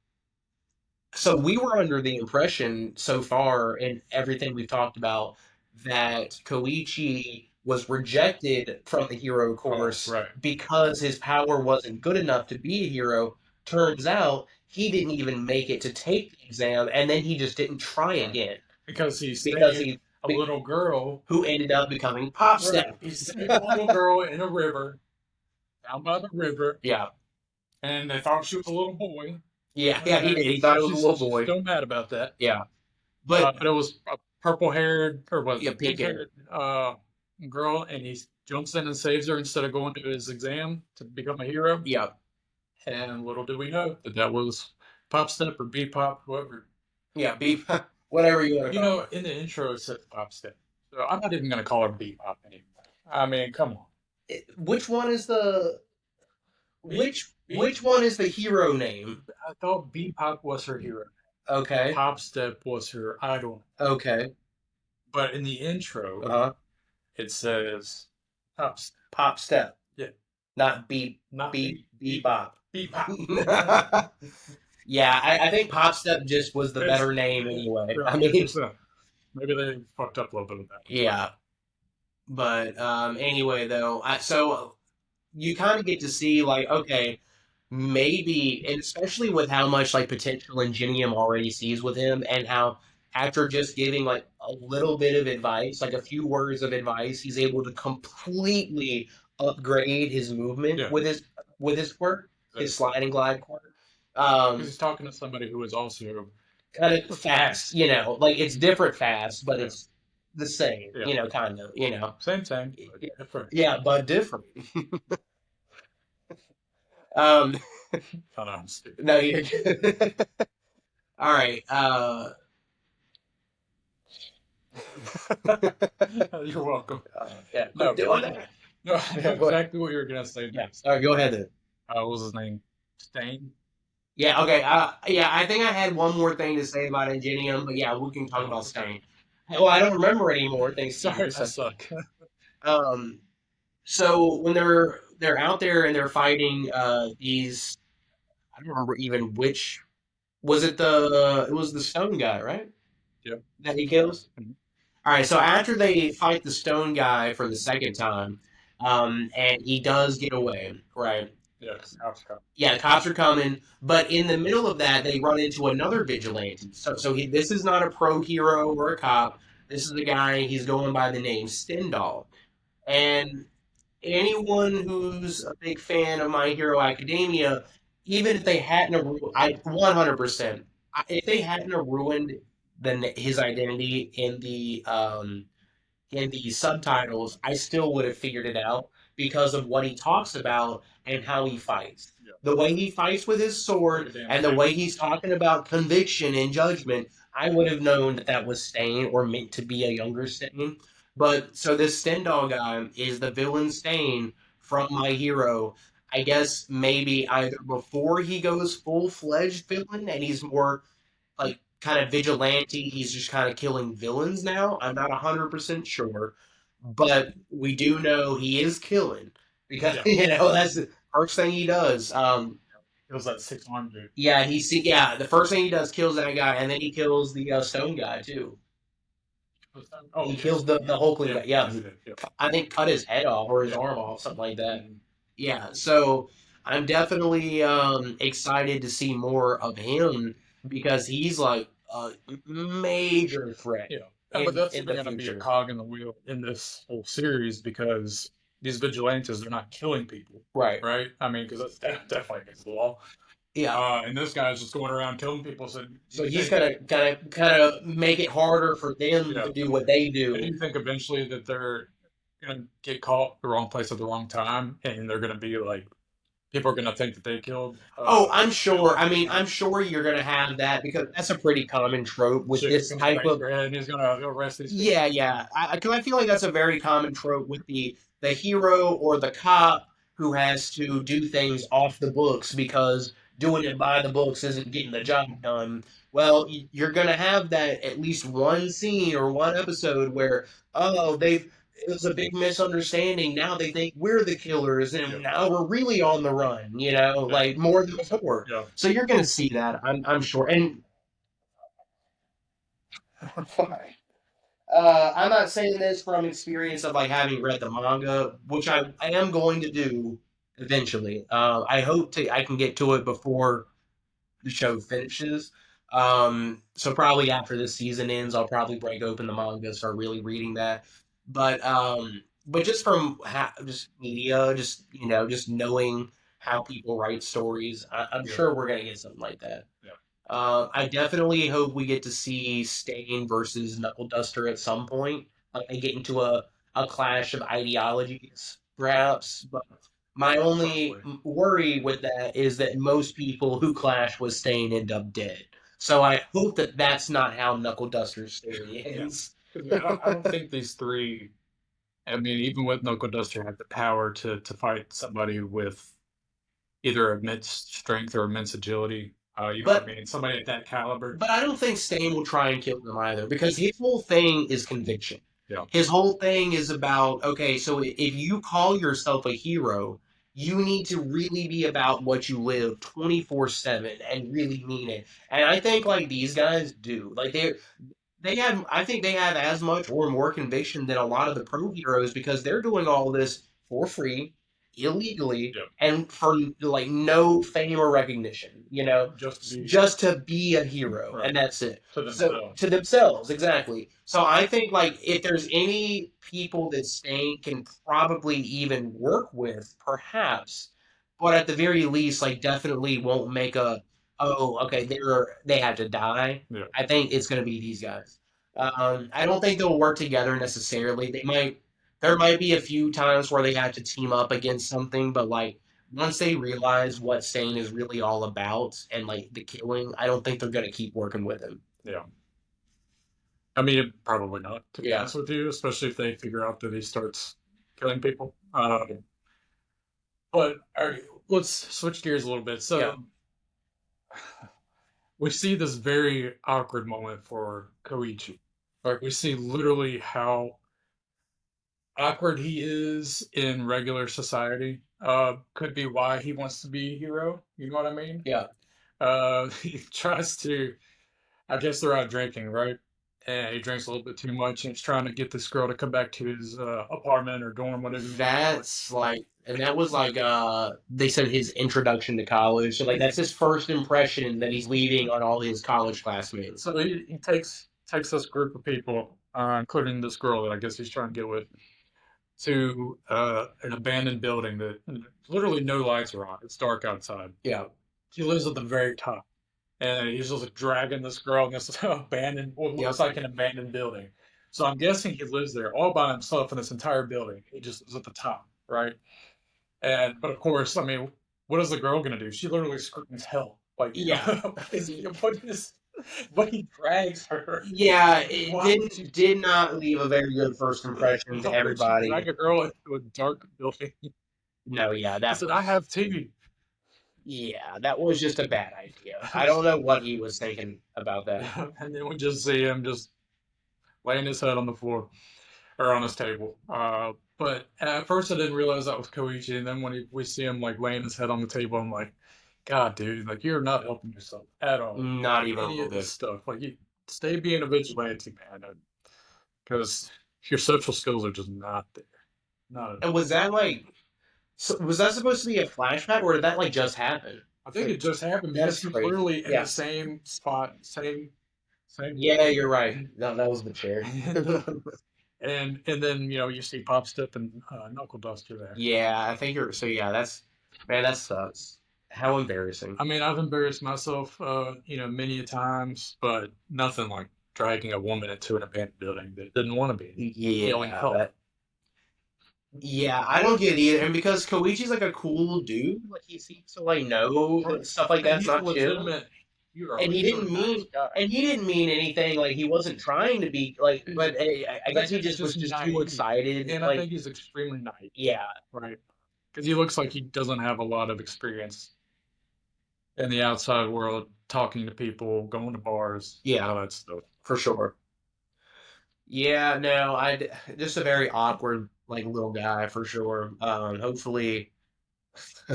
So we were under the impression so far in everything we've talked about that Koichi was rejected from the hero course right. because his power wasn't good enough to be a hero. Turns out he didn't even make it to take the exam, and then he just didn't try again Because he he a little girl who ended up becoming pop star. He saved a little girl in a river, down by the river, Yeah, and they thought she was a little boy. yeah, he did. He thought it was a little boy. Still mad about that. Yeah, but it was a purple-haired or was Yeah, pink-haired girl, and he jumps in and saves her instead of going to his exam to become a hero. yeah, And little did we know that that was Pop Step or B Pop, whoever. Yeah, beef, whatever you want to You call know, in the intro it said Pop Step. So I'm not even gonna call her B Pop anymore. I mean, come on. Which one is the B which one is the hero name? I thought B Pop was her hero. Okay, Pop Step was her idol. okay, But in the intro, uh-huh. it says Pop Step. Pop step, Yeah, not beep not beep B. B. bebop. B Pop. Yeah, I think pop step just was the It's better name anyway. I yeah, mean, it's maybe they fucked up a little bit with that one, but yeah, but anyway though, so you kind of get to see like okay maybe, and especially with how much like potential Ingenium already sees with him, and how after just giving like a little bit of advice, like a few words of advice, he's able to completely upgrade his movement yeah, with his quirk, his exactly. sliding glide quirk. Because Um, he's talking to somebody who is also kind of fast, you know, like it's different fast, but yeah, it's the same, yeah, you know, kind of, you know. same, but different. Yeah, but different. Um, Kind of stupid. no, you're good. All right. You're welcome. Yeah, No, quit doing that. no, I know Go ahead. exactly what you were gonna say Yeah. next. All right, go ahead then. What was his name? Stain. Yeah, okay. Yeah, I think I had one more thing to say about Ingenium, but yeah, we can talk Oh, about okay. Stain. Well, I don't remember anymore, thanks to you. Sorry, I So, suck. um, so when they're out there and they're fighting these, I don't remember even which was it the it was the stone guy, right? Yep. That he kills. Mhm. All right, so after they fight the stone guy for the second time, and he does get away, right? Yeah, cops, cop. Yeah, the cops are coming, but in the middle of that, they run into another vigilante. This is not a pro hero or a cop. This is a guy. He's going by the name Stendhal, and anyone who's a big fan of My Hero Academia, even if they hadn't, I 100%, if they hadn't ruined his identity in the subtitles, I still would have figured it out because of what he talks about and how he fights. Yeah. The way he fights with his sword and the way he's talking about conviction and judgment, I would have known that that was Stain or meant to be a younger Stain. But so this Stendhal guy is the villain Stain from My Hero. I guess maybe either before he goes full fledged villain and he's more like kind of vigilante. He's just kind of killing villains now. I'm not 100% sure, but we do know he is killing because Yeah. you know that's the first thing he does. It was like 600. Yeah, the first thing he does kills that guy, and then he kills the stone guy too. Oh, He okay. kills the Hulkling guy. Yeah, Yeah. I think cut his head off or his Yeah. arm off, something like that. Yeah, so I'm definitely excited to see more of him because he's like a major threat Yeah. But that's in even the going to be a future. cog in the wheel in this whole series because these vigilantes, they're not killing people, Right. right? I mean, because that's definitely against the law. Yeah. And this guy's just going around killing people. So So he's gonna kind of make it harder for them yeah. to do what they And do. you think eventually that they're going to get caught the wrong place at the wrong time and they're going to be like, people are going to think that they killed. Oh, I'm sure. I mean, I'm sure you're gonna have that because that's a pretty common trope with Chick's this going to type break of. your head and he's going to arrest these people. Yeah, yeah. Because I feel like that's a very common trope with the hero or the cop who has to do things off the books because doing it by the books isn't getting the job done. Well, you're gonna have that at least one scene or one episode where oh they've it was a big misunderstanding. Now they think we're the killers, and Yeah. now we're really on the run. You know, Yeah. like more than before. Yeah. So you're gonna see that. I'm sure. And I'm not saying this from experience of like having read the manga, which I am going to do eventually. I hope to I can get to it before the show finishes. So probably after this season ends, I'll probably break open the manga, start really reading that. But just from just media, just you know, just knowing how people write stories, I'm Yeah. sure we're gonna get something like that. Yeah. I definitely hope we get to see Stain versus Knuckleduster at some point. Like they get into a clash of ideologies, perhaps. But My only Probably. worry with that is that most people who clash with Stain end up dead. So I hope that that's not how Knuckleduster's story Yeah. ends. 'Cause I don't think these three. I mean, even with Knuckleduster, had the power to fight somebody with either immense strength or immense agility. You know what I But mean? Somebody at that caliber. But I don't think Stain will try and kill them either because his whole thing is conviction. Yeah. His whole thing is about, okay, so if you call yourself a hero, you need to really be about what you live 24/7 and really mean it. And I think like these guys do. Like they have, I think they have as much or more conviction than a lot of the pro heroes because they're doing all this for free, illegally, Yeah. and for like no fame or recognition, Just to be just to be a hero, right and that's it. to So themselves. to themselves, exactly. So I think like if there's any people that Stain can probably even work with, perhaps, but at the very least, like definitely won't make a oh okay they have to die. Yeah. I think it's going to be these guys. I don't think they'll work together necessarily. They might. There might be a few times where they have to team up against something, but like once they realize what Stain is really all about and like the killing, I don't think they're going to keep working with him. Yeah. I mean, probably not, to be Yeah, honest with you, especially if they figure out that he starts killing people. But all right, let's switch gears a little bit. yeah, So we see this very awkward moment for Koichi. Like we see literally how awkward he is in regular society. Could be why he wants to be a hero. You know what I mean? yeah, He tries to. I guess they're out drinking, right? And he drinks a little bit too much, and he's trying to get this girl to come back to his apartment or dorm, whatever you want to call it. that's like, and that was like they said his introduction to college. So like that's his first impression that he's leaving on all his college classmates. So he takes this group of people, including this girl that I guess he's trying to get with, to an abandoned building that literally no lights are on. It's dark outside. Yeah, He lives at the very top, and he's just like, dragging this girl in this abandoned, what yep, looks like an abandoned building. So I'm guessing he lives there all by himself in this entire building. He just is at the top, right? And but of course, I mean, what is the girl gonna do? She literally screams help. Like, yeah. what is, but he drags her. Yeah, it Why would you did not leave a very good first impression to why would you drag everybody. a girl into a dark building? No, yeah, He that said, I was have tea. yeah, that was just a bad idea. I don't know what he was thinking about that. And then we just see him just laying his head on the floor or on his table. But at first I didn't realize that was Koichi, and then when we see him like laying his head on the table, I'm like, God, dude, like you're not helping yourself at all Not with even a any little of this bit. stuff. Like you stay being a vigilante, man, because your social skills are just not there. Not at And all. was that like was that supposed to be a flashback or did that like just happen? I think it just happened because That's he's crazy. literally in the Yeah. same spot, same Yeah, you're right. No, that was the chair. and then you see Pop Step and Knuckleduster there. Yeah, I think you're so yeah, that's man, that sucks. How embarrassing. I mean, I've embarrassed myself, many a times, but nothing like dragging a woman into an abandoned building that didn't want to be, yelling Yeah, help. that yeah, I don't get it either. And because Koichi's like a cool dude, like he seems to like know Right. that stuff like And that's he's a not chill. legitimate hero. And he He's a didn't nice mean guy. and he didn't mean anything. Like he wasn't trying to be like, He's, but I I guess he think he's just was just just too naive, excited. and I Like think he's extremely naive, yeah, right? Because he looks like he doesn't have a lot of experience in the outside world, talking to people, going to bars, yeah, all that stuff. for sure. Yeah, no, just a very awkward like little guy for sure. Hopefully,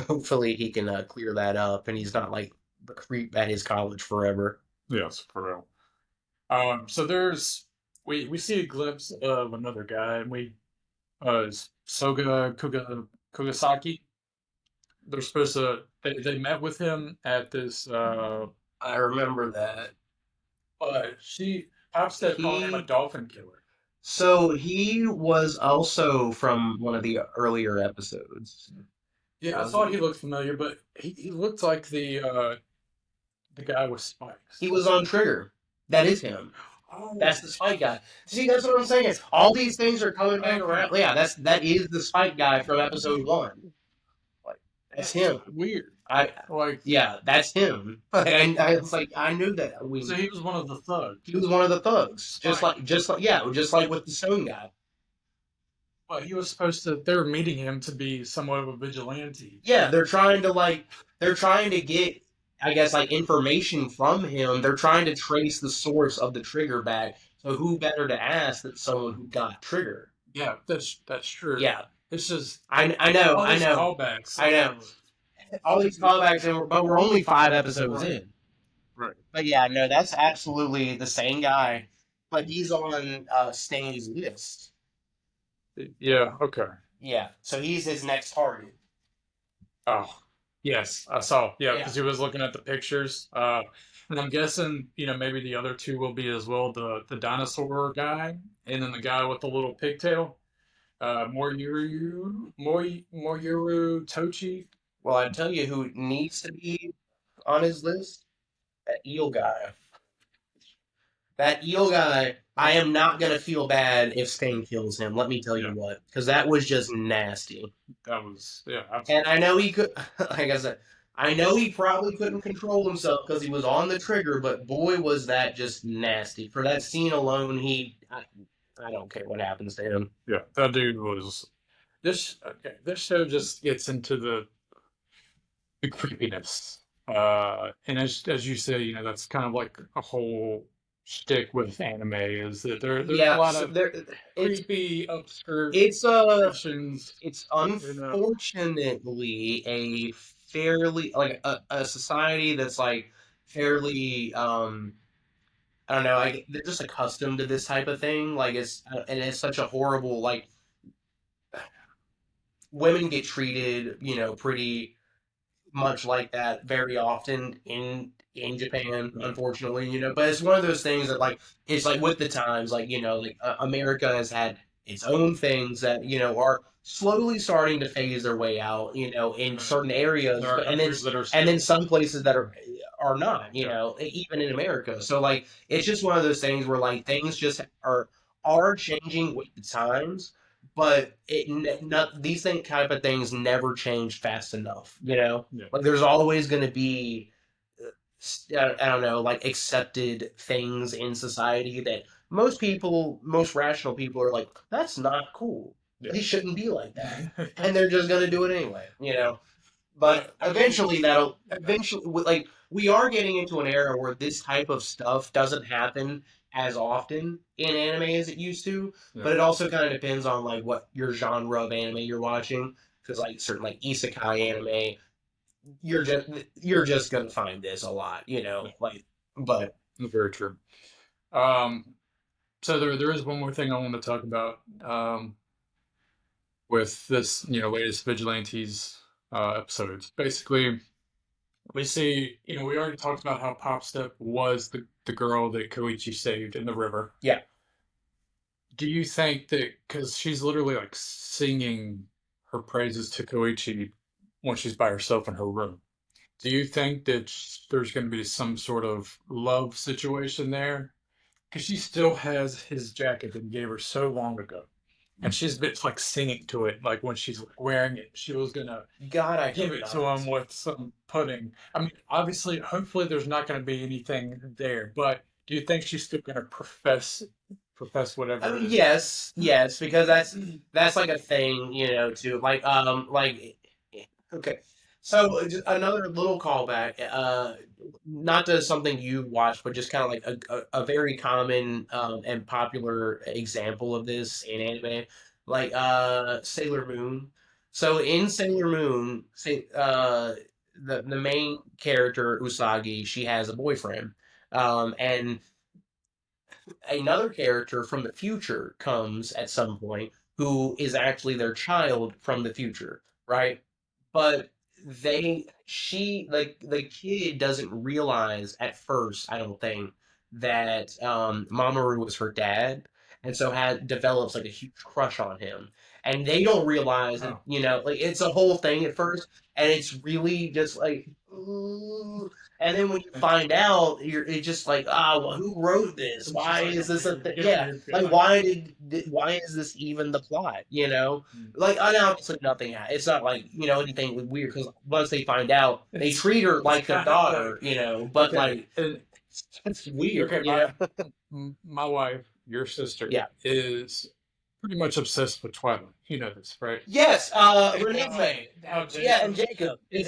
hopefully he can clear that up and he's not like the creep at his college forever. Yes, for real. So there's we see a glimpse of another guy, and Soga Kugasaki. They're supposed to they met with him at this I remember that. she Hopstead called him a He dolphin killer. So he was also from one of the earlier episodes. Yeah, I Um, thought he looked familiar, but he looked like the guy with he spikes. was on Trigger. That is him. Oh, That's the Spike guy. See, that's what I'm saying. All these things are coming back okay. around. Yeah, that is the Spike guy from episode one. That's That's him. weird. I Like, Yeah, that's him. And I was like, I knew that so he was one of the he thugs. was one of the thugs, Spy. just like with the stone guy. Well, he was supposed to. They were meeting him to be somewhat of a vigilante. Yeah, they're trying to get, I guess, like information from him. They're trying to trace the source of the trigger back. So who better to ask than someone who got trigger? Yeah, that's true. Yeah, It's just I know, all I these know, callbacks I know. are All these callbacks, but we're only 5 episodes right. in. Right. But yeah, no, that's absolutely the same guy, but he's on Stain's list. Yeah. Okay. Yeah, so he's his next target. Oh, yes, I saw. Yeah, Yeah, because he was looking at the pictures. And I'm guessing, maybe the other two will be as well. The dinosaur guy, and then the guy with the little pigtail. Moyuru Tochi. well, I tell you who needs to be on his list. That eel guy. That eel guy. I am not gonna feel bad if Stain kills him. Let me tell you Yeah, what, because that was just nasty. that was yeah, And I absolutely. know he could, like I said, I know he probably couldn't control himself because he was on the trigger. But boy, was that just nasty. For that scene alone, I don't care what happens to him. Yeah, that dude was this. Okay, this show just gets into the creepiness. And as you say, that's kind of like a whole shtick with anime is that there's a Yeah, lot so of there, it's creepy obscure it's situations. it's You know, unfortunately a fairly like a society that's like fairly I don't know, like they're just accustomed to this type of thing. Like and it's such a horrible, like, women get treated, pretty much like that very often in Japan, yeah, unfortunately. But it's one of those things that, like, it's like with the times, like, like America has had its own things that are slowly starting to phase their way out, in right. certain There areas, are but countries that are and then still some places that are not, yeah, even in America. So, like, it's just one of those things where, like, things just are changing with the times, but not these type of things never change fast enough. yeah, Like, there's always going to be, I don't know, like, accepted things in society that most rational people are like, that's not cool. yeah, They shouldn't be like that, and they're just going to do it anyway. yeah. But Eventually, eventually, like, we are getting into an era where this type of stuff doesn't happen as often in anime as it used to. yeah, But it also kind of depends on, like, what your genre of anime you're watching. Because, like, certain, like, isekai anime, you're just gonna find this a lot, yeah, like. But very true. Um, so there is one more thing I want to talk about. With this, latest Vigilantes episodes. Basically, we see, we already talked about how Pop Step was the girl that Koichi saved in the river. yeah, Do you think that because she's literally like singing her praises to Koichi when she's by herself in her room? Do you think that there's going to be some sort of love situation there? Because she still has his jacket that he gave her so long ago. And she's been like singing to it, like when she's like wearing it, she was gonna God, I give hope it to him not. with some pudding. I mean, obviously, hopefully, there's not gonna be anything there. But do you think she's still gonna profess I whatever it mean, is? yes, because that's like a thing, too. Like, okay. So just another little callback, not to something you watched, but just kind of like a very common and popular example of this in anime, like Sailor Moon. So in Sailor Moon, say the main character Usagi, she has a boyfriend, and another character from the future comes at some point who is actually their child from the future, right? But like, the kid doesn't realize at first, I don't think, that Mamoru was her dad, and so had develops like a huge crush on him, and they don't realize that, Oh, like, it's a whole thing at first, and it's really just like, ooh. And then when you find out, it's just like, well, who wrote this? It's just Why like, is oh, this a here thing? we go, Yeah, here we like go. why is this even the plot? You know, Mm. like and obviously nothing. It's not like anything weird because once they find out, they treat her It's like their kind of like daughter. But okay, like and it's weird. okay, my wife, your sister, Yeah. is pretty much obsessed with Twilight. You know this, right? Yes, And Renee. now Yeah, and Jacob, Jacob. he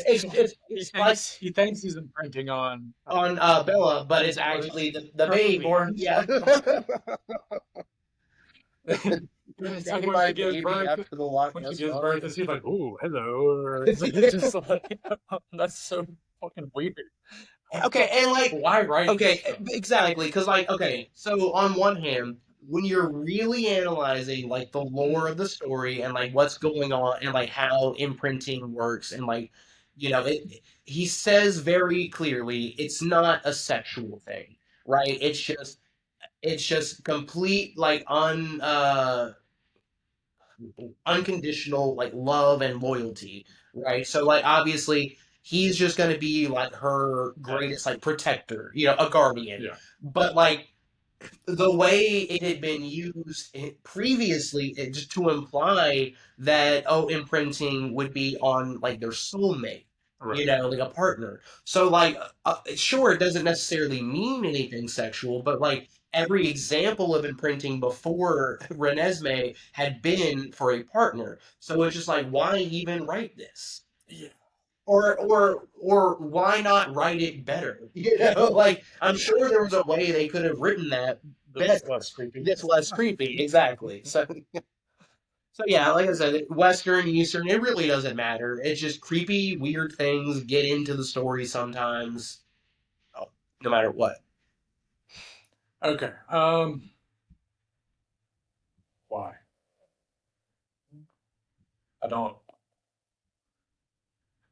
It's like thinks he's imprinting on on Bella, but it's but it's actually the her baby. born Yeah. son. It's like Name when my she gives baby birth, after the Loch when she Ness gives birth, monster. is he like, "Ooh, hello," or is it just like that's so fucking weird? Okay, and like, Why write this okay, stuff? exactly, because like, okay, so on one hand, when you're really analyzing like the lore of the story and like what's going on and like how imprinting works and like, he says very clearly it's not a sexual thing, right? It's just complete like unconditional like love and loyalty, right? So like obviously he's just going to be like her greatest like protector, a guardian. Yeah, But like the way it had been used previously, just to imply that imprinting would be on like their soulmate, right. like a partner. So like, sure, it doesn't necessarily mean anything sexual, but like every example of imprinting before Renesmee had been for a partner. So it's just like, why even write this? Yeah, Or why not write it better? Like I'm sure there was a way they could have written that that's better. less creepy. That's less creepy, exactly. So yeah, like I said, Western, Eastern, it really doesn't matter. It's just creepy, weird things get into the story sometimes, oh, no matter what. Okay. Why? I don't.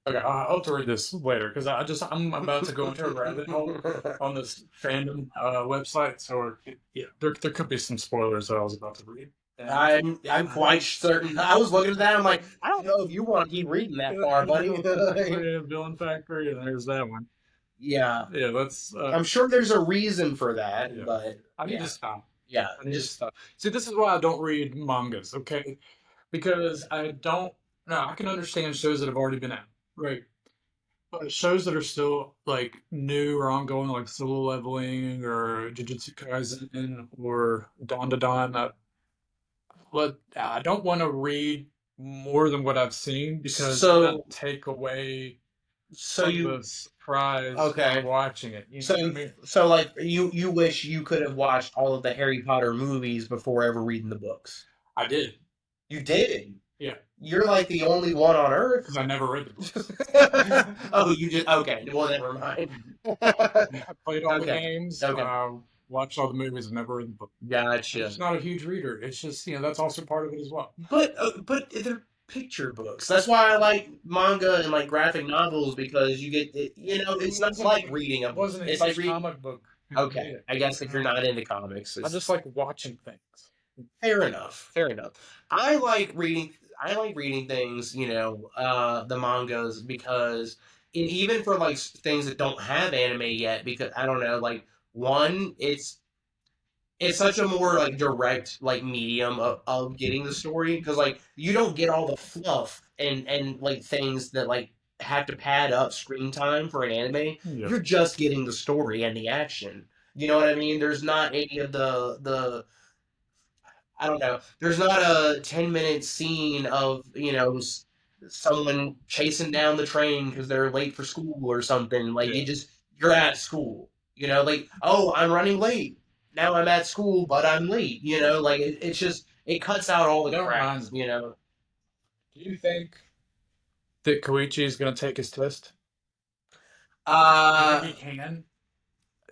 Okay, I'll have to read this later because I'm about to go into a rabbit hole on this fandom website. So yeah, there could be some spoilers that I was about to read. And I'm quite certain. I was looking at that. I'm like, I don't know if you want to keep reading that far, buddy. yeah, Villain Factory, and there's that one. Yeah, Yeah, let's. I'm sure there's a reason for that, Yeah, but I need yeah, to stop. yeah, I need to just stop. See, this is why I don't read mangas, okay? Because I don't. No, I can understand shows that have already been out, right? But shows that are still like new or ongoing, like Solo Leveling or Jujutsu Kaisen or Don to Don, I don't want to read more than what I've seen because so that take away so from you the surprise of okay. watching it. You know what I So mean? so like you wish you could have watched all of the Harry Potter movies before ever reading the books. I did, You did. yeah, You're like the only one on because Earth. I never read the books. Oh, you did. Okay, well never mind. I played all the Okay, games, okay, watched all the movies, and never read the book. I'm gotcha. just not a huge reader. It's just that's also part of it as well. But they're picture books. That's why I like manga and like graphic novels because you get it, It it's not wasn't like a, reading a it book. wasn't a It's like huge reading. comic book. Okay, Yeah, I guess if you're not into comics, I just it's like watching things. fair enough. Fair enough. I like reading. I like reading things, the mangas because even for like things that don't have anime yet, because I don't know, like one, it's such a more like direct like medium of getting the story because like you don't get all the fluff and like things that like have to pad up screen time for an anime. Yeah. You're just getting the story and the action. You know what I mean? There's not any of the I don't know. There's not a 10-minute scene of someone chasing down the train because they're late for school or something. Like Yeah. you're at school. Like, oh, I'm running late. Now I'm at school, but I'm late. Like it's just it cuts out all the That crap. reminds me. Do you think that Koichi is going to take his test? You think Uh, he can?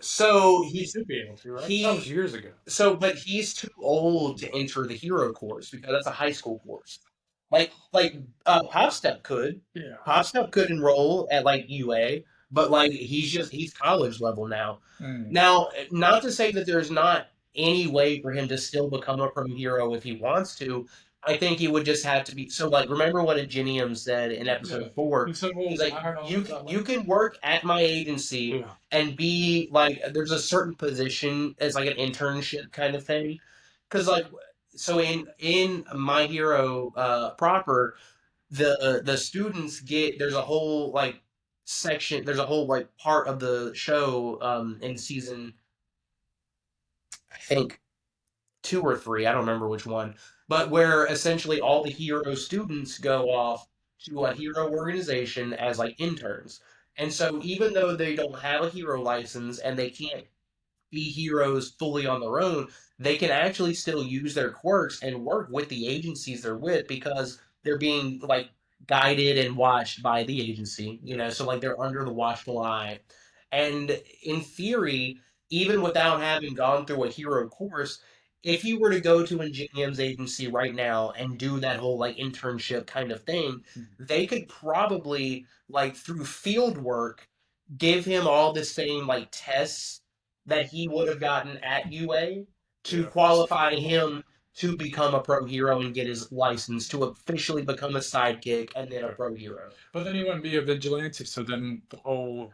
so He should be able to, right? That was he years ago. but he's too old to enter the hero course because that's a high school course. Like Pop Step could. Yeah. Pop Step could enroll at like UA, but like he's college level now. Mm. Now, not to say that there's not any way for him to still become a pro hero if he wants to, I think it would just have to be so. Like, remember what Ingenium said in Yeah. episode 4? He said, well, He's like, I heard all you that. you can work at my agency Yeah. and be like, there's a certain position as like an internship kind of thing. Because like, so in My Hero proper, the students get there's a whole like section, there's a whole like part of the show in season, I think 2 or 3, I don't remember which one, but where essentially all the hero students go off to a hero organization as like interns. And so even though they don't have a hero license and they can't be heroes fully on their own, they can actually still use their quirks and work with the agencies they're with because they're being like guided and watched by the agency, so like they're under the watchful eye. And in theory, even without having gone through a hero course, if you were to go to Ingenium's agency right now and do that whole like internship kind of thing, they could probably like through field work give him all the same like tests that he would have gotten at UA to Yeah. qualify him to become a pro hero and get his license to officially become a sidekick and then a pro hero. But then he wouldn't be a vigilante, so then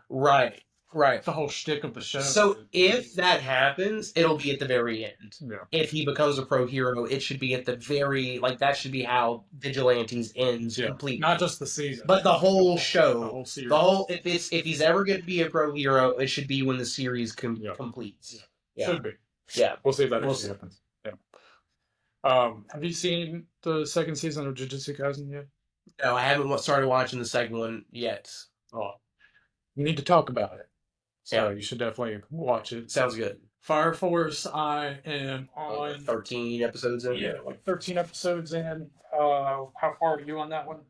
Right, right. the whole shtick of the show. So if that happens, it'll be at the very end. Yeah. If he becomes a pro hero, it should be at the very like that should be how Vigilantes ends completely. Not just the season, but the whole the show, whole series. the whole if he's ever going to be a pro hero, it should be when the series completes. Yeah. Should be. Yeah, We'll see if that We'll actually see. happens. Yeah. Have you seen the second season of Jujutsu Kaisen yet? No, I haven't started watching the second one yet. Oh, you need to talk about it. So Yeah, you should definitely watch it. sounds good. Fire Force, I am on 13 episodes in. yeah, like 13 episodes in. How far are you on that one?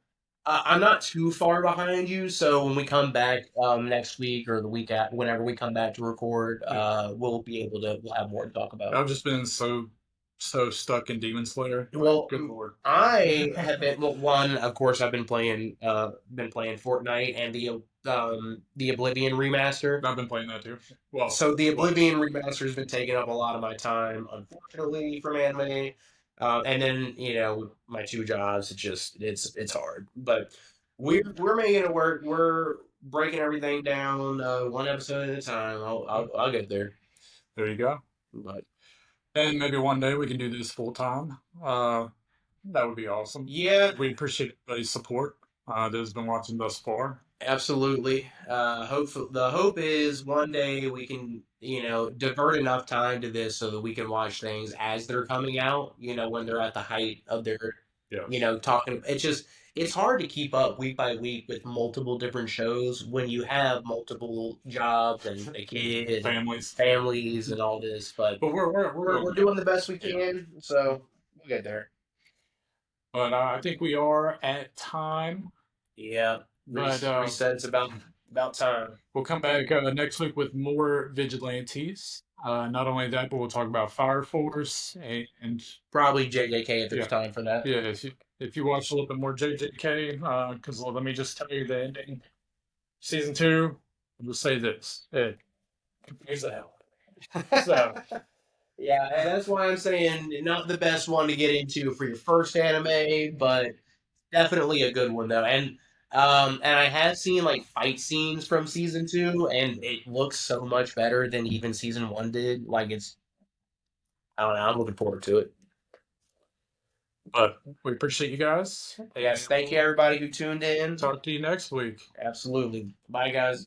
I'm not too far behind you, so when we come back next week or the week at whenever we come back to record, we'll have more to talk about. I've just been so stuck in Demon Slayer. Well, Good lord. I have been one. Of course, I've been playing Fortnite and the Oblivion remaster. I've been playing that too. Well, So the Oblivion remaster has been taking up a lot of my time, unfortunately, from anime. And then my 2 jobs. It's hard, but we're making it work. We're breaking everything down one episode at a time. I'll get there. there you go. But And maybe one day we can do this full time. That would be awesome. yeah, We appreciate everybody's support that has been watching thus far. absolutely. The hope is one day we can, divert enough time to this so that we can watch things as they're coming out, when they're at the height of their, Yeah. talking. It's hard to keep up week by week with multiple different shows when you have multiple jobs and a kid and families and all this. But we're doing the best we can, so we'll get there. But I think we are at time. Yeah. But Reset. It's about time. We'll come back next week with more Vigilantes. Not only that, but we'll talk about Fire Force and Probably JJK if there's time for that. yeah, if you watch a little bit more JJK, because let me just tell you the ending. Season 2, I'll just say this. It confused the hell. So Yeah, and that's why I'm saying not the best one to get into for your first anime, but definitely a good one though. And I have seen like fight scenes from season 2, and it looks so much better than even season 1 did. Like I don't know. I'm looking forward to it. but we appreciate you guys. Yes, thank you everybody who tuned in. Talk to you next week. Absolutely. Bye guys.